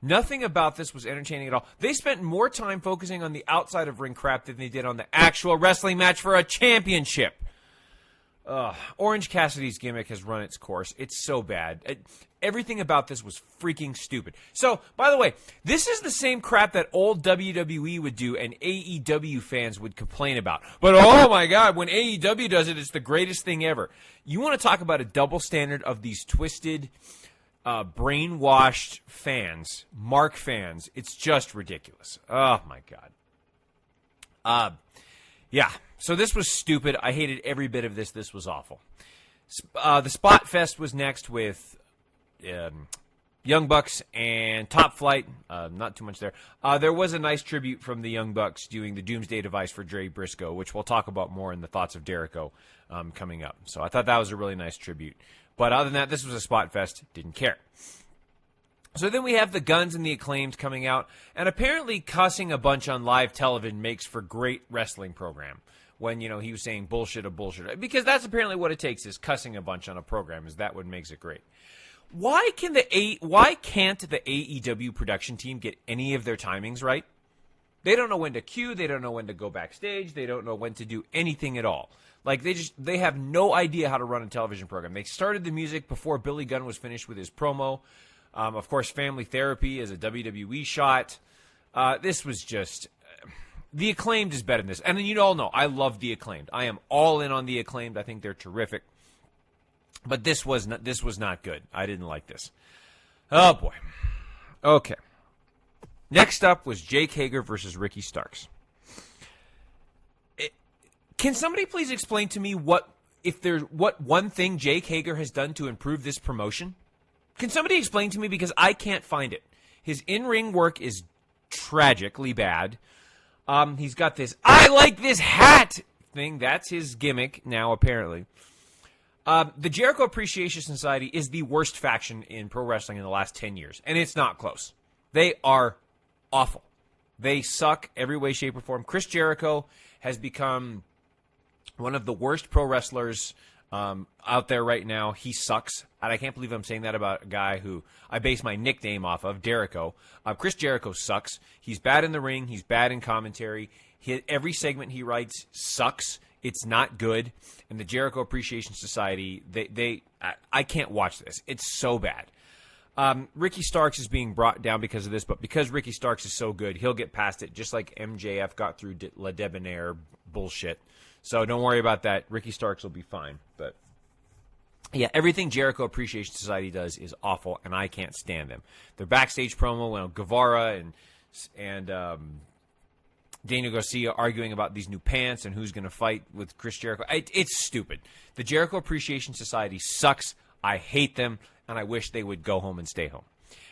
Nothing about this was entertaining at all. They spent more time focusing on the outside of ring crap than they did on the actual wrestling match for a championship. Orange Cassidy's gimmick has run its course. It's so bad. Everything about this was freaking stupid. So, by the way, this is the same crap that old WWE would do and AEW fans would complain about. But, oh my God, when AEW does it, it's the greatest thing ever. You want to talk about a double standard of these twisted, brainwashed fans, mark fans. It's just ridiculous. Oh, my God. Yeah. So this was stupid. I hated every bit of this. This was awful. The Spot Fest was next with Young Bucks and Top Flight. Not too much there. There was a nice tribute from the Young Bucks doing the Doomsday Device for Jay Briscoe, which we'll talk about more in the Thoughts of Dericho coming up. So I thought that was a really nice tribute. But other than that, this was a Spot Fest. Didn't care. So then we have the Guns and the Acclaimed coming out, and apparently cussing a bunch on live television makes for great wrestling program. When, you know, he was saying bullshit. Because that's apparently what it takes, is cussing a bunch on a program. Is that what makes it great? Why can't the AEW production team get any of their timings right? They don't know when to cue. They don't know when to go backstage. They don't know when to do anything at all. Like, they have no idea how to run a television program. They started the music before Billy Gunn was finished with his promo. Of course, Family Therapy is a WWE shot. This was just... The Acclaimed is better than this. And you all know, I love The Acclaimed. I am all in on The Acclaimed. I think they're terrific. But this was not good. I didn't like this. Oh, boy. Okay. Next up was Jake Hager versus Ricky Starks. Can somebody please explain to me what one thing Jake Hager has done to improve this promotion? Can somebody explain to me, because I can't find it. His in-ring work is tragically bad. He's got this "I like this hat" thing. That's his gimmick now, apparently. The Jericho Appreciation Society is the worst faction in pro wrestling in the last 10 years, and it's not close. They are awful. They suck every way, shape, or form. Chris Jericho has become one of the worst pro wrestlers out there right now. He sucks. And I can't believe I'm saying that about a guy who I base my nickname off of, Jericho. Chris Jericho sucks. He's bad in the ring. He's bad in commentary. Every segment he writes sucks. It's not good. And the Jericho Appreciation Society, I can't watch this. It's so bad. Ricky Starks is being brought down because of this, but because Ricky Starks is so good, he'll get past it, just like MJF got through La Debonair bullshit. So don't worry about that. Ricky Starks will be fine. But yeah, everything Jericho Appreciation Society does is awful, and I can't stand them. Their backstage promo, Guevara and Daniel Garcia arguing about these new pants and who's going to fight with Chris Jericho. It's stupid. The Jericho Appreciation Society sucks. I hate them, and I wish they would go home and stay home.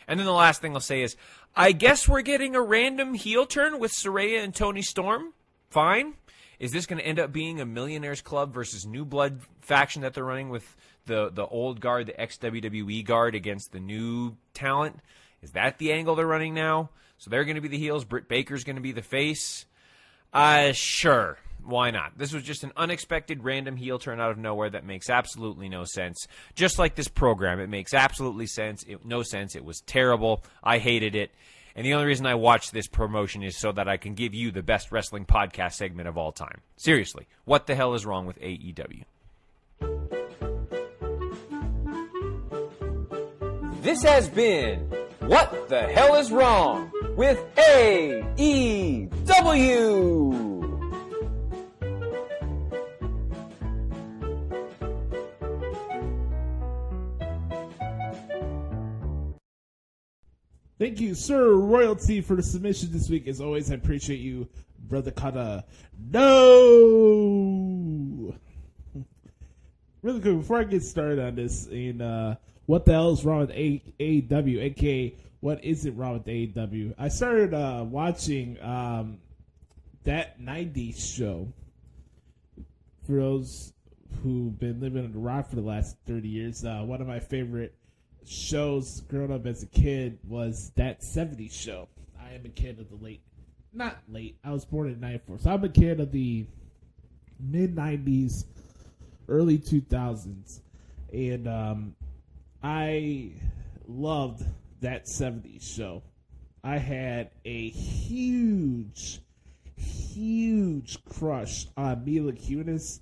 And then the last thing I'll say is, I guess we're getting a random heel turn with Saraya and Toni Storm. Fine. Is this going to end up being a Millionaires Club versus New Blood faction that they're running with the old guard, the ex-WWE guard, against the new talent? Is that the angle they're running now? So they're going to be the heels. Britt Baker's going to be the face. Sure. Why not? This was just an unexpected random heel turn out of nowhere that makes absolutely no sense. Just like this program, it makes absolutely no sense. It was terrible. I hated it. And the only reason I watch this promotion is so that I can give you the best wrestling podcast segment of all time. Seriously, what the hell is wrong with AEW? This has been What the Hell is Wrong with AEW. Thank you, Sir Royalty, for the submission this week. As always, I appreciate you, Brother Kata. No! Really quick, before I get started on this, what the hell is wrong with AEW, aka what isn't wrong with AEW? I started watching that 90s show. For those who've been living on the rock for the last 30 years, one of my favorite shows growing up as a kid was that 70s show. I am a kid of the I was born in 94, so I'm a kid of the mid-90s, early 2000s, and I loved that 70s show. I had a huge crush on Mila Kunis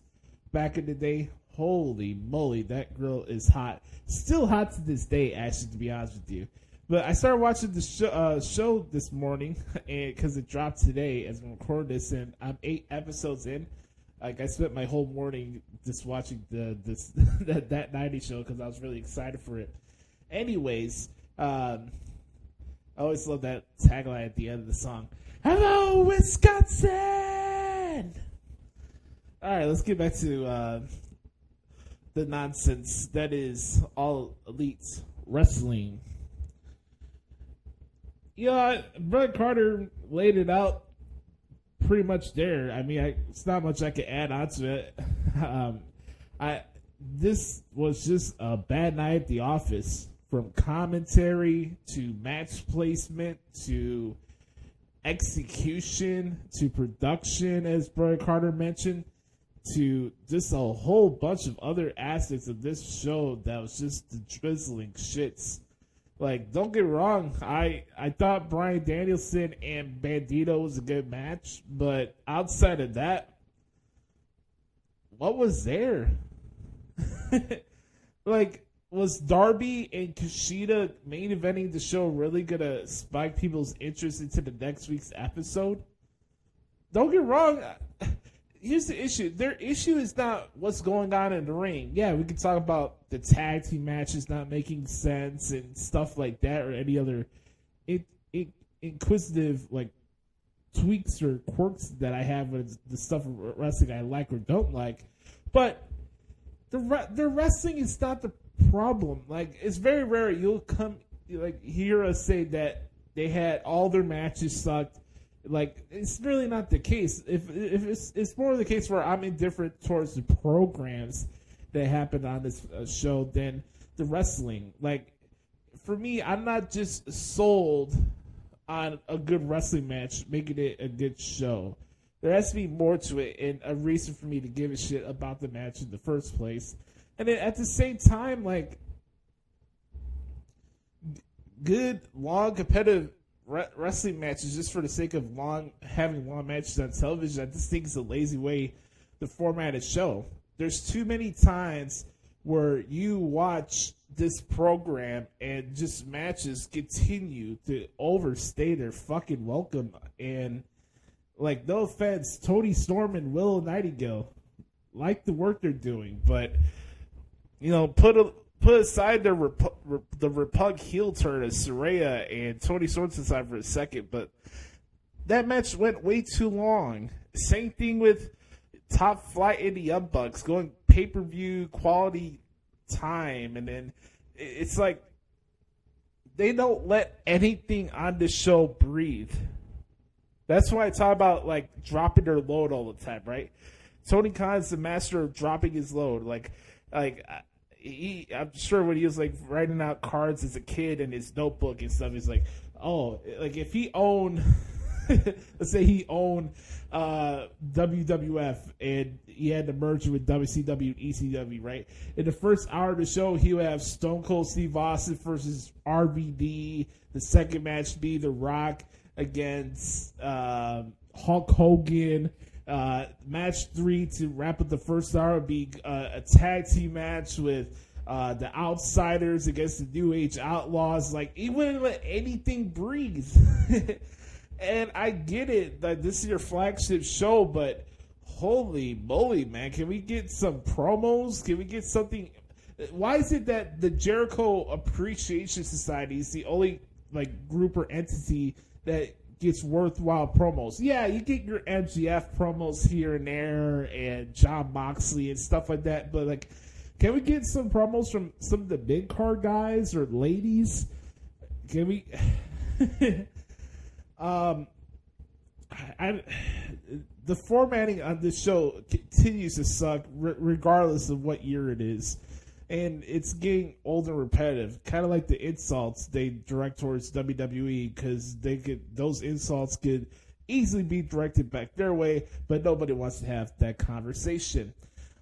back in the day. Holy moly, that girl is hot. Still hot to this day, actually, to be honest with you. But I started watching the show this morning because it dropped today as I'm recording this, and I'm 8 episodes in. Like, I spent my whole morning just watching that 90s show because I was really excited for it. Anyways, I always love that tagline at the end of the song. Hello, Wisconsin! All right, let's get back to the nonsense that is All Elite Wrestling. Brett Carter laid it out pretty much there. I mean, it's not much I can add on to it. This was just a bad night at the office, from commentary to match placement to execution to production, as Brett Carter mentioned, to just a whole bunch of other aspects of this show that was just the drizzling shits. Like, don't get me wrong, I thought Bryan Danielson and Bandido was a good match, but outside of that, what was there? Like, was Darby and Kushida main eventing the show really gonna spike people's interest into the next week's episode? Don't get me wrong, here's the issue. Their issue is not what's going on in the ring. Yeah, we can talk about the tag team matches not making sense and stuff like that, or any other inquisitive like tweaks or quirks that I have with the stuff of wrestling I like or don't like. But the wrestling is not the problem. Like, it's very rare you'll hear us say that they had all their matches sucked. Like, it's really not the case. If it's more the case where I'm indifferent towards the programs that happened on this show than the wrestling. Like, for me, I'm not just sold on a good wrestling match making it a good show. There has to be more to it and a reason for me to give a shit about the match in the first place. And then at the same time, like, good, long, competitive wrestling matches just for the sake of having long matches on television, I just think it's a lazy way to format a show. There's too many times where you watch this program and just matches continue to overstay their fucking welcome. And, like, no offense, Toni Storm and Willow Nightingale, like the work they're doing, but, you know, put aside the Repug heel turn of Saraya and Toni Storm aside for a second, but that match went way too long. Same thing with Top Flight and the Young Bucks, going pay-per-view quality time, and then it's like they don't let anything on the show breathe. That's why I talk about, like, dropping their load all the time, right? Tony Khan's the master of dropping his load. I'm sure when he was, like, writing out cards as a kid in his notebook and stuff, he's like, oh, like, if he owned, let's say he owned WWF and he had to merge it with WCW and ECW, right? In the first hour of the show, he would have Stone Cold Steve Austin versus RVD. The second match be The Rock against Hulk Hogan. Match 3 to wrap up the first hour would be a tag team match with the Outsiders against the New Age Outlaws. Like, he wouldn't let anything breathe. And I get it, like, this is your flagship show, but holy moly, man, can we get some promos? Can we get something? Why is it that the Jericho Appreciation Society is the only, like, group or entity that gets worthwhile promos? Yeah, you get your MGF promos here and there and Jon Moxley and stuff like that, but, like, can we get some promos from some of the big card guys or ladies? Can we? The formatting on this show continues to suck regardless of what year it is. And it's getting old and repetitive, kind of like the insults they direct towards WWE, because those insults could easily be directed back their way, but nobody wants to have that conversation.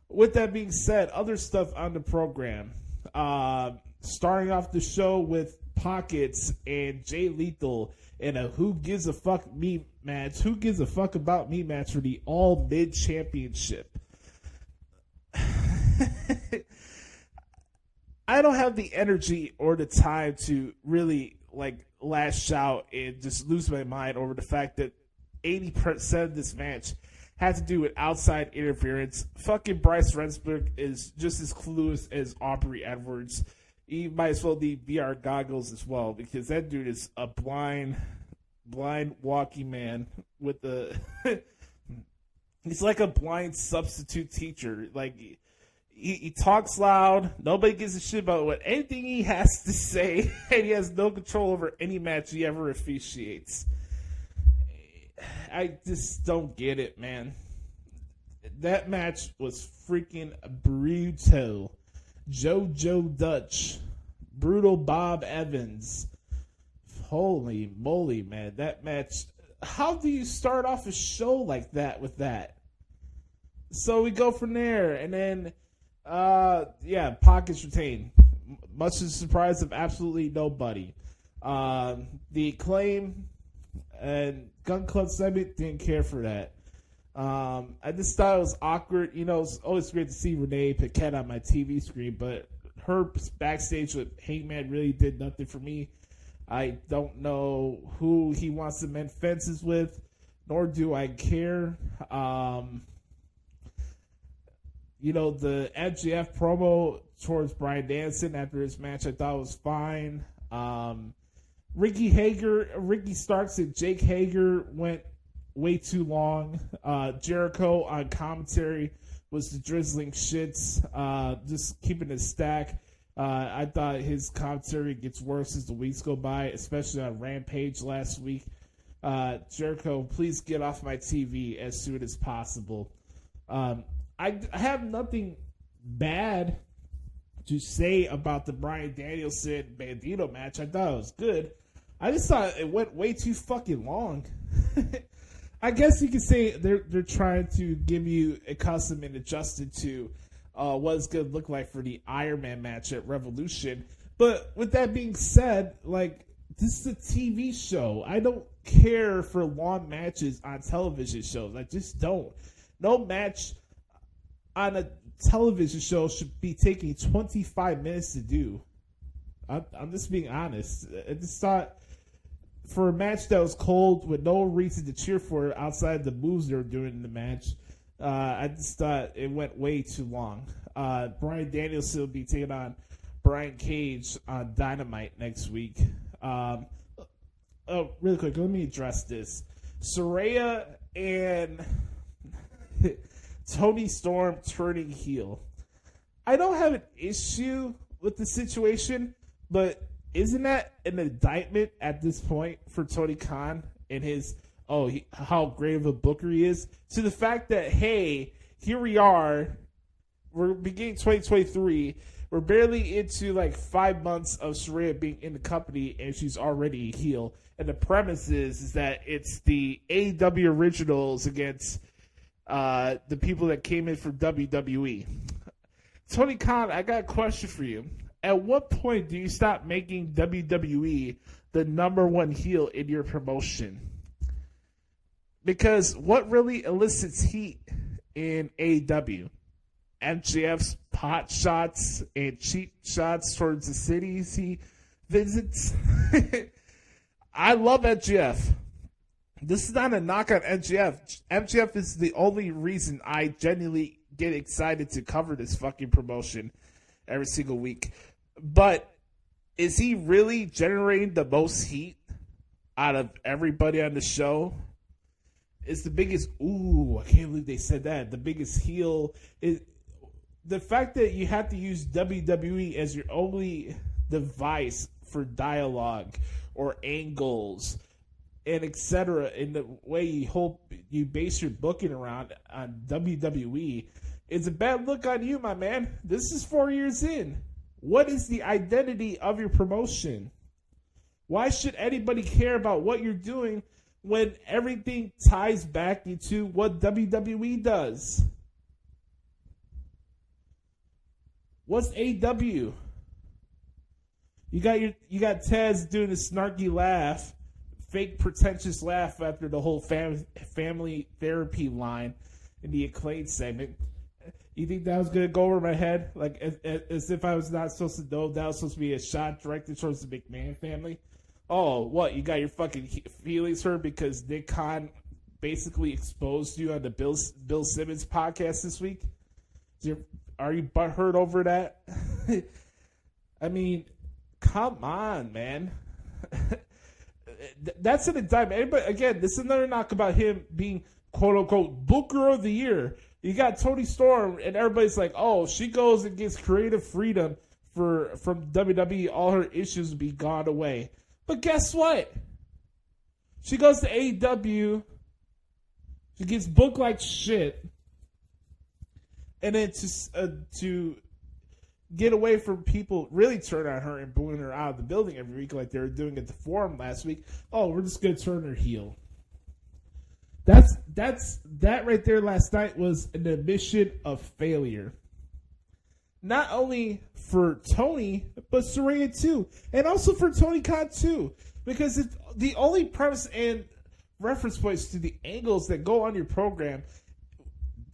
With that being said, other stuff on the program. Starting off the show with Pockets and Jay Lethal in a Who Gives a Fuck Me match. Who Gives a Fuck About Me match for the All Mid Championship. I don't have the energy or the time to really, like, lash out and just lose my mind over the fact that 80% of this match had to do with outside interference. Fucking Bryce Remsburg is just as clueless as Aubrey Edwards. He might as well need VR goggles as well, because that dude is a blind walking man with the. He's like a blind substitute teacher. Like, he talks loud. Nobody gives a shit about what anything he has to say, and he has no control over any match he ever officiates. I just don't get it, man. That match was freaking brutal. JoJo Dutch, Brutal Bob Evans. Holy moly, man. That match. How do you start off a show like that with that? So we go from there, and then, Pockets retained. Much to the surprise of absolutely nobody. The Acclaim and Gun Club segment, didn't care for that. I just thought it was awkward. You know, it's always great to see Renee Paquette on my TV screen, but her backstage with Hangman really did nothing for me. I don't know who he wants to mend fences with, nor do I care. The MJF promo towards Bryan Danielson after his match I thought was fine. Ricky Starks and Jake Hager went way too long. Jericho on commentary was the drizzling shits, just keeping it stack. I thought his commentary gets worse as the weeks go by, especially on Rampage last week. Jericho, please get off my TV as soon as possible. I have nothing bad to say about the Bryan Danielson Bandido match. I thought it was good. I just thought it went way too fucking long. I guess you could say they're trying to give you accustomed and adjusted to what it's going to look like for the Iron Man match at Revolution. But with that being said, this is a TV show. I don't care for long matches on television shows. I just don't. No match on a television show should be taking 25 minutes to do. I'm just being honest. I just thought for a match that was cold with no reason to cheer for outside the moves they were doing in the match, I just thought it went way too long. Bryan Danielson will be taking on Brian Cage on Dynamite next week. Really quick, let me address this. Saraya and Toni Storm turning heel. I don't have an issue with the situation, but isn't that an indictment at this point for Tony Khan and his how great of a booker he is, to the fact that, hey, here we are, we're beginning 2023, we're barely into 5 months of Saraya being in the company and she's already a heel, and the premise is that it's the AEW originals against the people that came in from WWE. Tony Khan, I got a question for you. At what point do you stop making WWE the number one heel in your promotion? Because what really elicits heat in AEW? MJF's pot shots and cheap shots towards the cities he visits. I love MJF. This is not a knock on MJF. MJF is the only reason I genuinely get excited to cover this fucking promotion every single week. But is he really generating the most heat out of everybody on the show? Is the biggest, I can't believe they said that, the biggest heel is the fact that you have to use WWE as your only device for dialogue or angles and etc. in the way you hope you base your booking around on WWE. It's a bad look on you, my man. This is 4 years in. What is the identity of your promotion? Why should anybody care about what you're doing when everything ties back into what WWE does? What's AEW? You got Taz doing a snarky laugh, fake pretentious laugh after the whole family therapy line in the Acclaimed segment. You think that was going to go over my head? As if I was not supposed to know that was supposed to be a shot directed towards the McMahon family? Oh, what? You got your fucking feelings hurt because Nick Khan basically exposed you on the Bill Simmons podcast this week? Are you butthurt over that? I mean, come on, man. That's an indictment. Again, this is another knock about him being quote-unquote Booker of the Year. You got Toni Storm, and everybody's like, oh, she goes and gets creative freedom from WWE. All her issues will be gone away. But guess what? She goes to AEW. She gets booked like shit. And then to get away from people really turn on her and booing her out of the building every week like they were doing at the Forum last week. Oh, we're just going to turn her heel. That right there last night was an admission of failure. Not only for Tony, but Saraya too. And also for Tony Khan too. Because it's the only premise and reference points to the angles that go on your program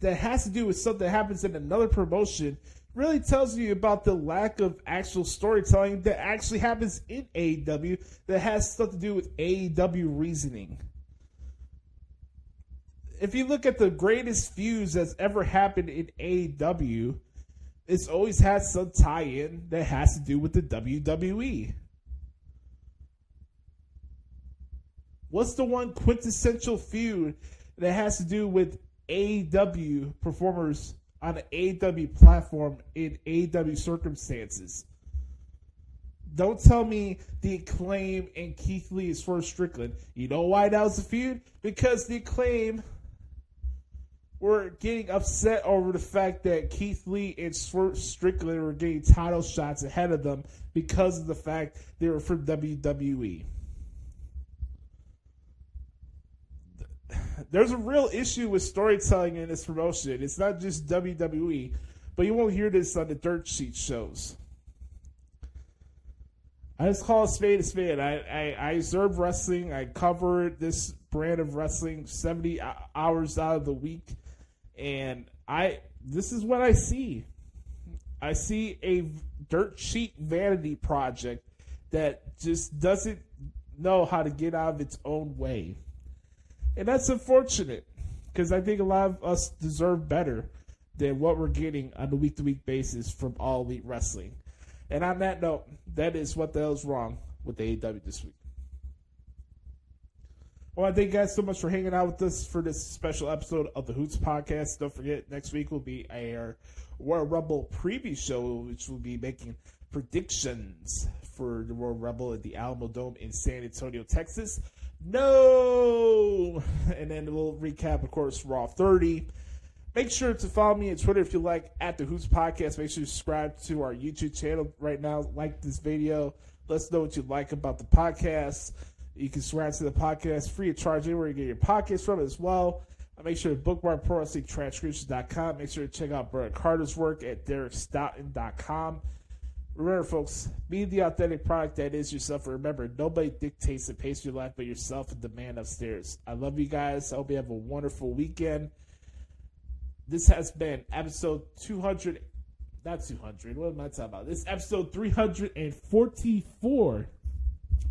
that has to do with something that happens in another promotion really tells you about the lack of actual storytelling that actually happens in AEW that has stuff to do with AEW reasoning. if you look at the greatest feuds that's ever happened in AEW, it's always had some tie-in that has to do with the WWE. What's the one quintessential feud that has to do with AEW performers on an AEW platform in AEW circumstances? Don't tell me the Acclaim and Keith Lee is for Strickland. You know why that was a feud? Because the Acclaim were getting upset over the fact that Keith Lee and Strickland were getting title shots ahead of them because of the fact they were from WWE. There's a real issue with storytelling in this promotion. It's not just WWE, but you won't hear this on the dirt sheet shows. I just call a spade a spade. I observe wrestling. I cover this brand of wrestling 70 hours out of the week. And this is what I see. I see a dirt sheet vanity project that just doesn't know how to get out of its own way. And that's unfortunate, because I think a lot of us deserve better than what we're getting on a week-to-week basis from All Elite Wrestling. And on that note, that is what the hell is wrong with AEW this week. Well, I thank you guys so much for hanging out with us for this special episode of the Hoots Podcast. Don't forget, next week will be our Royal Rumble preview show, which will be making predictions for the Royal Rumble at the Alamo Dome in San Antonio, Texas. No! And then we'll recap, of course, Raw 30. Make sure to follow me on Twitter if you like, at the Hoots Podcast. Make sure you subscribe to our YouTube channel right now. Like this video. Let us know what you like about the podcast. You can subscribe to the podcast free of charge anywhere you get your podcast from as well. Make sure to bookmark ProWrestlingTranscriptions.com. Make sure to check out Bryan Carter's work at DerekStoughton.com. Remember, folks, be the authentic product that is yourself. And remember, nobody dictates the pace of your life but yourself and the man upstairs. I love you guys. I hope you have a wonderful weekend. This has been episode 200. Not 200. What am I talking about? This is episode 344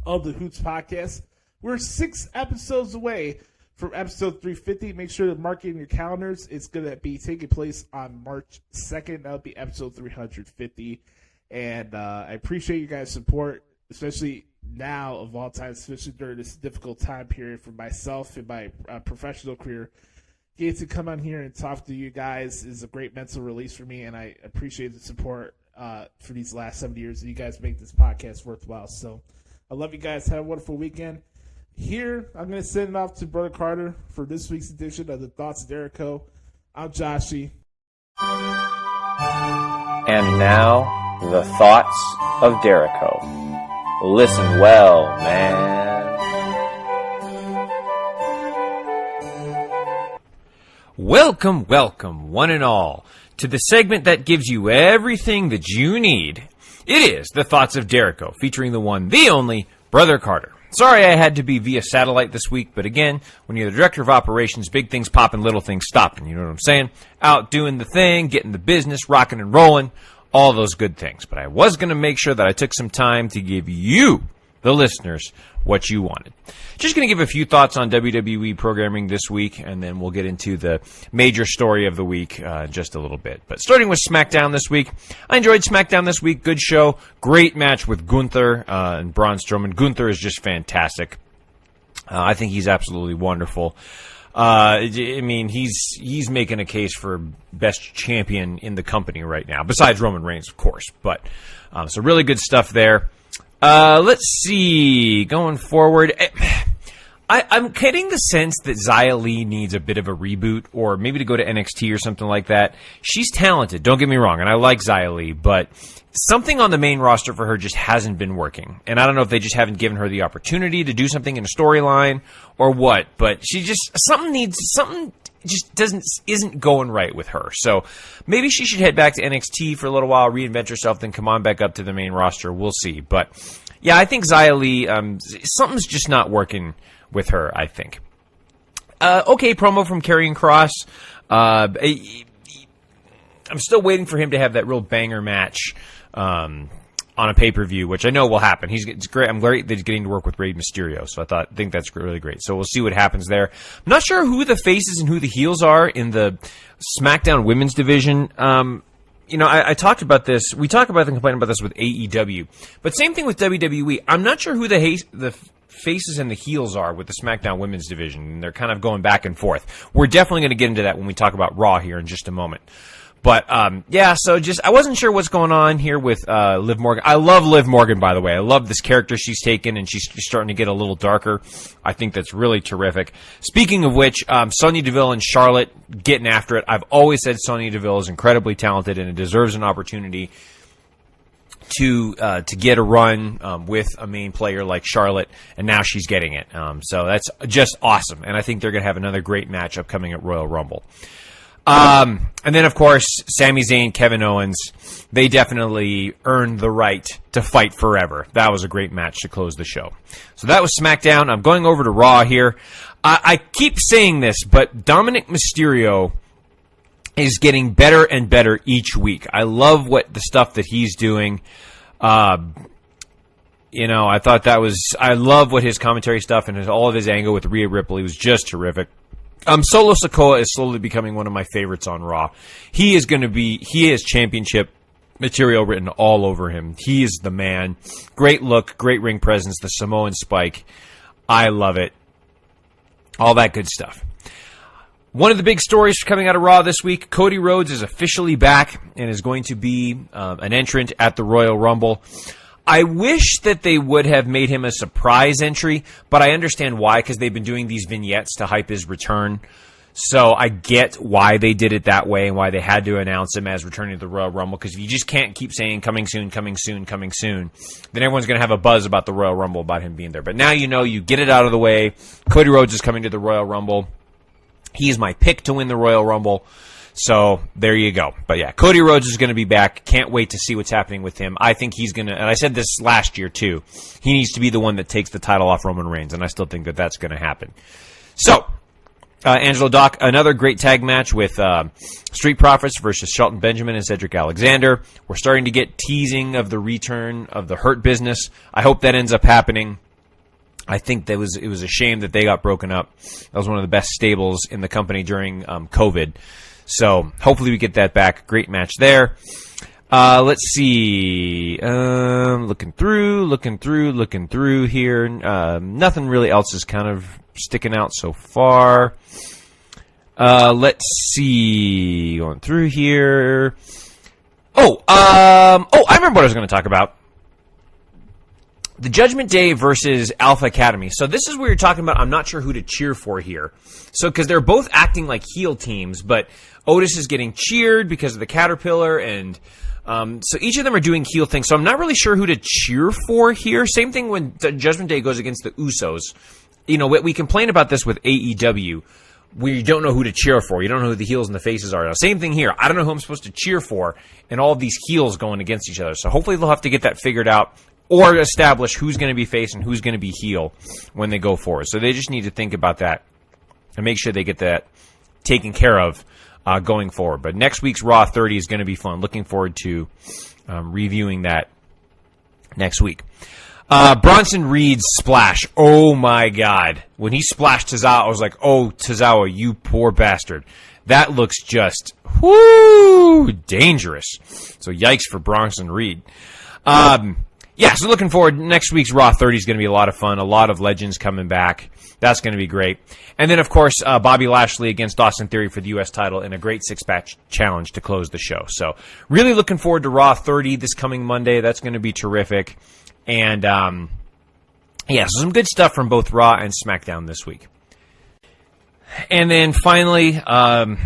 of the Hoots Podcast. We're 6 episodes away from episode 350. Make sure to mark it in your calendars. It's going to be taking place on March 2nd. That'll be episode 350. And I appreciate you guys' support, especially now of all times, especially during this difficult time period for myself and my professional career. Getting to come on here and talk to you guys is a great mental release for me, and I appreciate the support for these last 7 years. And you guys make this podcast worthwhile. So I love you guys. Have a wonderful weekend. Here, I'm going to send it off to Brother Carter for this week's edition of the Thoughts of Dericho. I'm Joshie. And now, the Thoughts of Dericho. Listen well, man. Welcome, welcome, one and all, to the segment that gives you everything that you need. It is the Thoughts of Dericho, featuring the one, the only, Brother Carter. Sorry I had to be via satellite this week, but again, when you're the director of operations, big things popping, little things stopping. You know what I'm saying? Out doing the thing, getting the business, rocking and rolling, all those good things. But I was going to make sure that I took some time to give you, the listeners, what you wanted. Just going to give a few thoughts on WWE programming this week, and then we'll get into the major story of the week just a little bit. But starting with SmackDown this week, I enjoyed SmackDown this week. Good show. Great match with Gunther and Braun Strowman. Gunther is just fantastic. I think he's absolutely wonderful. I mean, he's making a case for best champion in the company right now, besides Roman Reigns, of course. But so really good stuff there. Let's see. Going forward, I'm getting the sense that Xia Li needs a bit of a reboot, or maybe to go to NXT or something like that. She's talented, don't get me wrong, and I like Xia Li, but something on the main roster for her just hasn't been working. And I don't know if they just haven't given her the opportunity to do something in a storyline or what, but she just isn't going right with her. So maybe she should head back to NXT for a little while, reinvent herself, then come on back up to the main roster. We'll see. But yeah, I think Xia Li, something's just not working with her, I think. Okay, promo from Karrion Kross. I'm still waiting for him to have that real banger match on a pay-per-view, which I know will happen. It's great. I'm great that he's getting to work with Rey Mysterio, so I think that's really great. So we'll see what happens there. I'm not sure who the faces and who the heels are in the SmackDown women's division. I talked about this. We talked about and complained about this with AEW, but same thing with WWE. I'm not sure who the faces and the heels are with the SmackDown women's division, and they're kind of going back and forth. We're definitely going to get into that when we talk about Raw here in just a moment. But, so I wasn't sure what's going on here with Liv Morgan. I love Liv Morgan, by the way. I love this character she's taken, and she's starting to get a little darker. I think that's really terrific. Speaking of which, Sonya Deville and Charlotte getting after it. I've always said Sonya Deville is incredibly talented and deserves an opportunity to get a run with a main player like Charlotte, and now she's getting it. So that's just awesome, and I think they're going to have another great match upcoming at Royal Rumble. And then, of course, Sami Zayn, Kevin Owens, they definitely earned the right to fight forever. That was a great match to close the show. So that was SmackDown. I'm going over to Raw here. I keep saying this, but Dominic Mysterio is getting better and better each week. I love the stuff that he's doing. I thought I love what his commentary stuff and all of his angle with Rhea Ripley was just terrific. Solo Sikoa is slowly becoming one of my favorites on Raw. He has championship material written all over him. He is the man. Great look, great ring presence, the Samoan spike. I love it. All that good stuff. One of the big stories coming out of Raw this week, Cody Rhodes is officially back and is going to be an entrant at the Royal Rumble. I wish that they would have made him a surprise entry, but I understand why, because they've been doing these vignettes to hype his return. So I get why they did it that way and why they had to announce him as returning to the Royal Rumble, because if you just can't keep saying coming soon, coming soon, coming soon, then everyone's going to have a buzz about the Royal Rumble, about him being there. But now you get it out of the way. Cody Rhodes is coming to the Royal Rumble. He is my pick to win the Royal Rumble. So there you go. But yeah, Cody Rhodes is going to be back. Can't wait to see what's happening with him. I think he's going to, and I said this last year too, he needs to be the one that takes the title off Roman Reigns, and I still think that that's going to happen. So, Angelo Doc, another great tag match with Street Profits versus Shelton Benjamin and Cedric Alexander. We're starting to get teasing of the return of the Hurt Business. I hope that ends up happening. I think it was a shame that they got broken up. That was one of the best stables in the company during COVID. So hopefully we get that back. Great match there. Let's see. Looking through here. Nothing really else is kind of sticking out so far. Let's see. Going through here. I remember what I was going to talk about. The Judgment Day versus Alpha Academy. So this is where you're talking about I'm not sure who to cheer for here. So because they're both acting like heel teams, but Otis is getting cheered because of the Caterpillar, and so each of them are doing heel things. So I'm not really sure who to cheer for here. Same thing when the Judgment Day goes against the Usos. We complain about this with AEW. We don't know who to cheer for. You don't know who the heels and the faces are. Now, same thing here. I don't know who I'm supposed to cheer for, and all of these heels going against each other. So hopefully they'll have to get that figured out, or establish who's going to be face and who's going to be heel when they go forward. So they just need to think about that and make sure they get that taken care of going forward. But next week's Raw 30 is going to be fun. Looking forward to reviewing that next week. Bronson Reed's splash. Oh, my God. When he splashed Tozawa, I was like, oh, Tozawa, you poor bastard. That looks just, dangerous. So yikes for Bronson Reed. So looking forward, next week's Raw 30 is going to be a lot of fun. A lot of legends coming back. That's going to be great. And then, of course, Bobby Lashley against Austin Theory for the U.S. title in a great six-match challenge to close the show. So really looking forward to Raw 30 this coming Monday. That's going to be terrific. And, so some good stuff from both Raw and SmackDown this week. And then finally,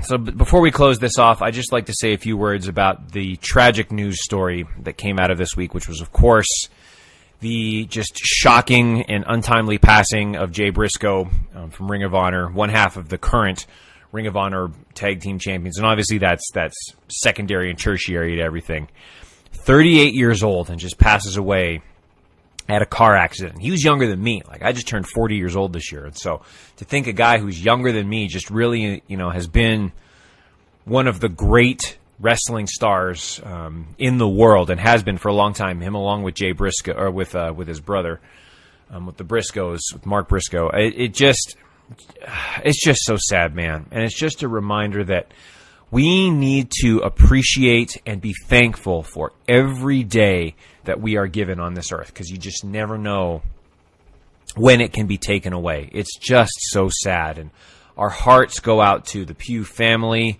so before we close this off, I'd just like to say a few words about the tragic news story that came out of this week, which was, of course, the just shocking and untimely passing of Jay Briscoe from Ring of Honor, one half of the current Ring of Honor Tag Team Champions. And obviously that's secondary and tertiary to everything. 38 years old and just passes away at a car accident. He was younger than me. Like, I just turned 40 years old this year. And so to think a guy who's younger than me just really, has been one of the great wrestling stars in the world, and has been for a long time. Him along with Jay Briscoe, or with his brother, with the Briscoes, with Mark Briscoe. It's just so sad, man. And it's just a reminder that we need to appreciate and be thankful for every day that we are given on this earth, because you just never know when it can be taken away. It's just so sad. And our hearts go out to the Pugh family,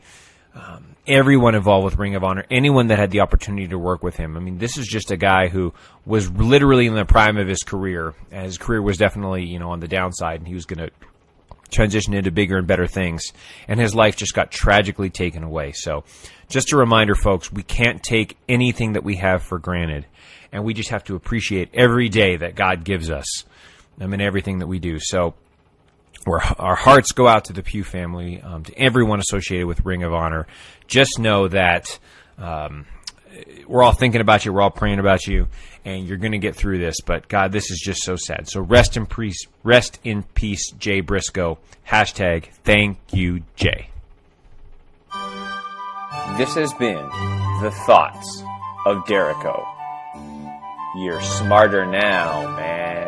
everyone involved with Ring of Honor, anyone that had the opportunity to work with him. I mean, this is just a guy who was literally in the prime of his career. And his career was definitely, on the downside, and he was going to transition into bigger and better things. And his life just got tragically taken away. So just a reminder, folks, we can't take anything that we have for granted. And we just have to appreciate every day that God gives us. Everything that we do. So our hearts go out to the Pugh family, to everyone associated with Ring of Honor. Just know that we're all thinking about you. We're all praying about you. And you're going to get through this. But, God, this is just so sad. So rest in peace, Jay Briscoe. Hashtag thank you, Jay. This has been the Thoughts of Dericho. You're smarter now, man.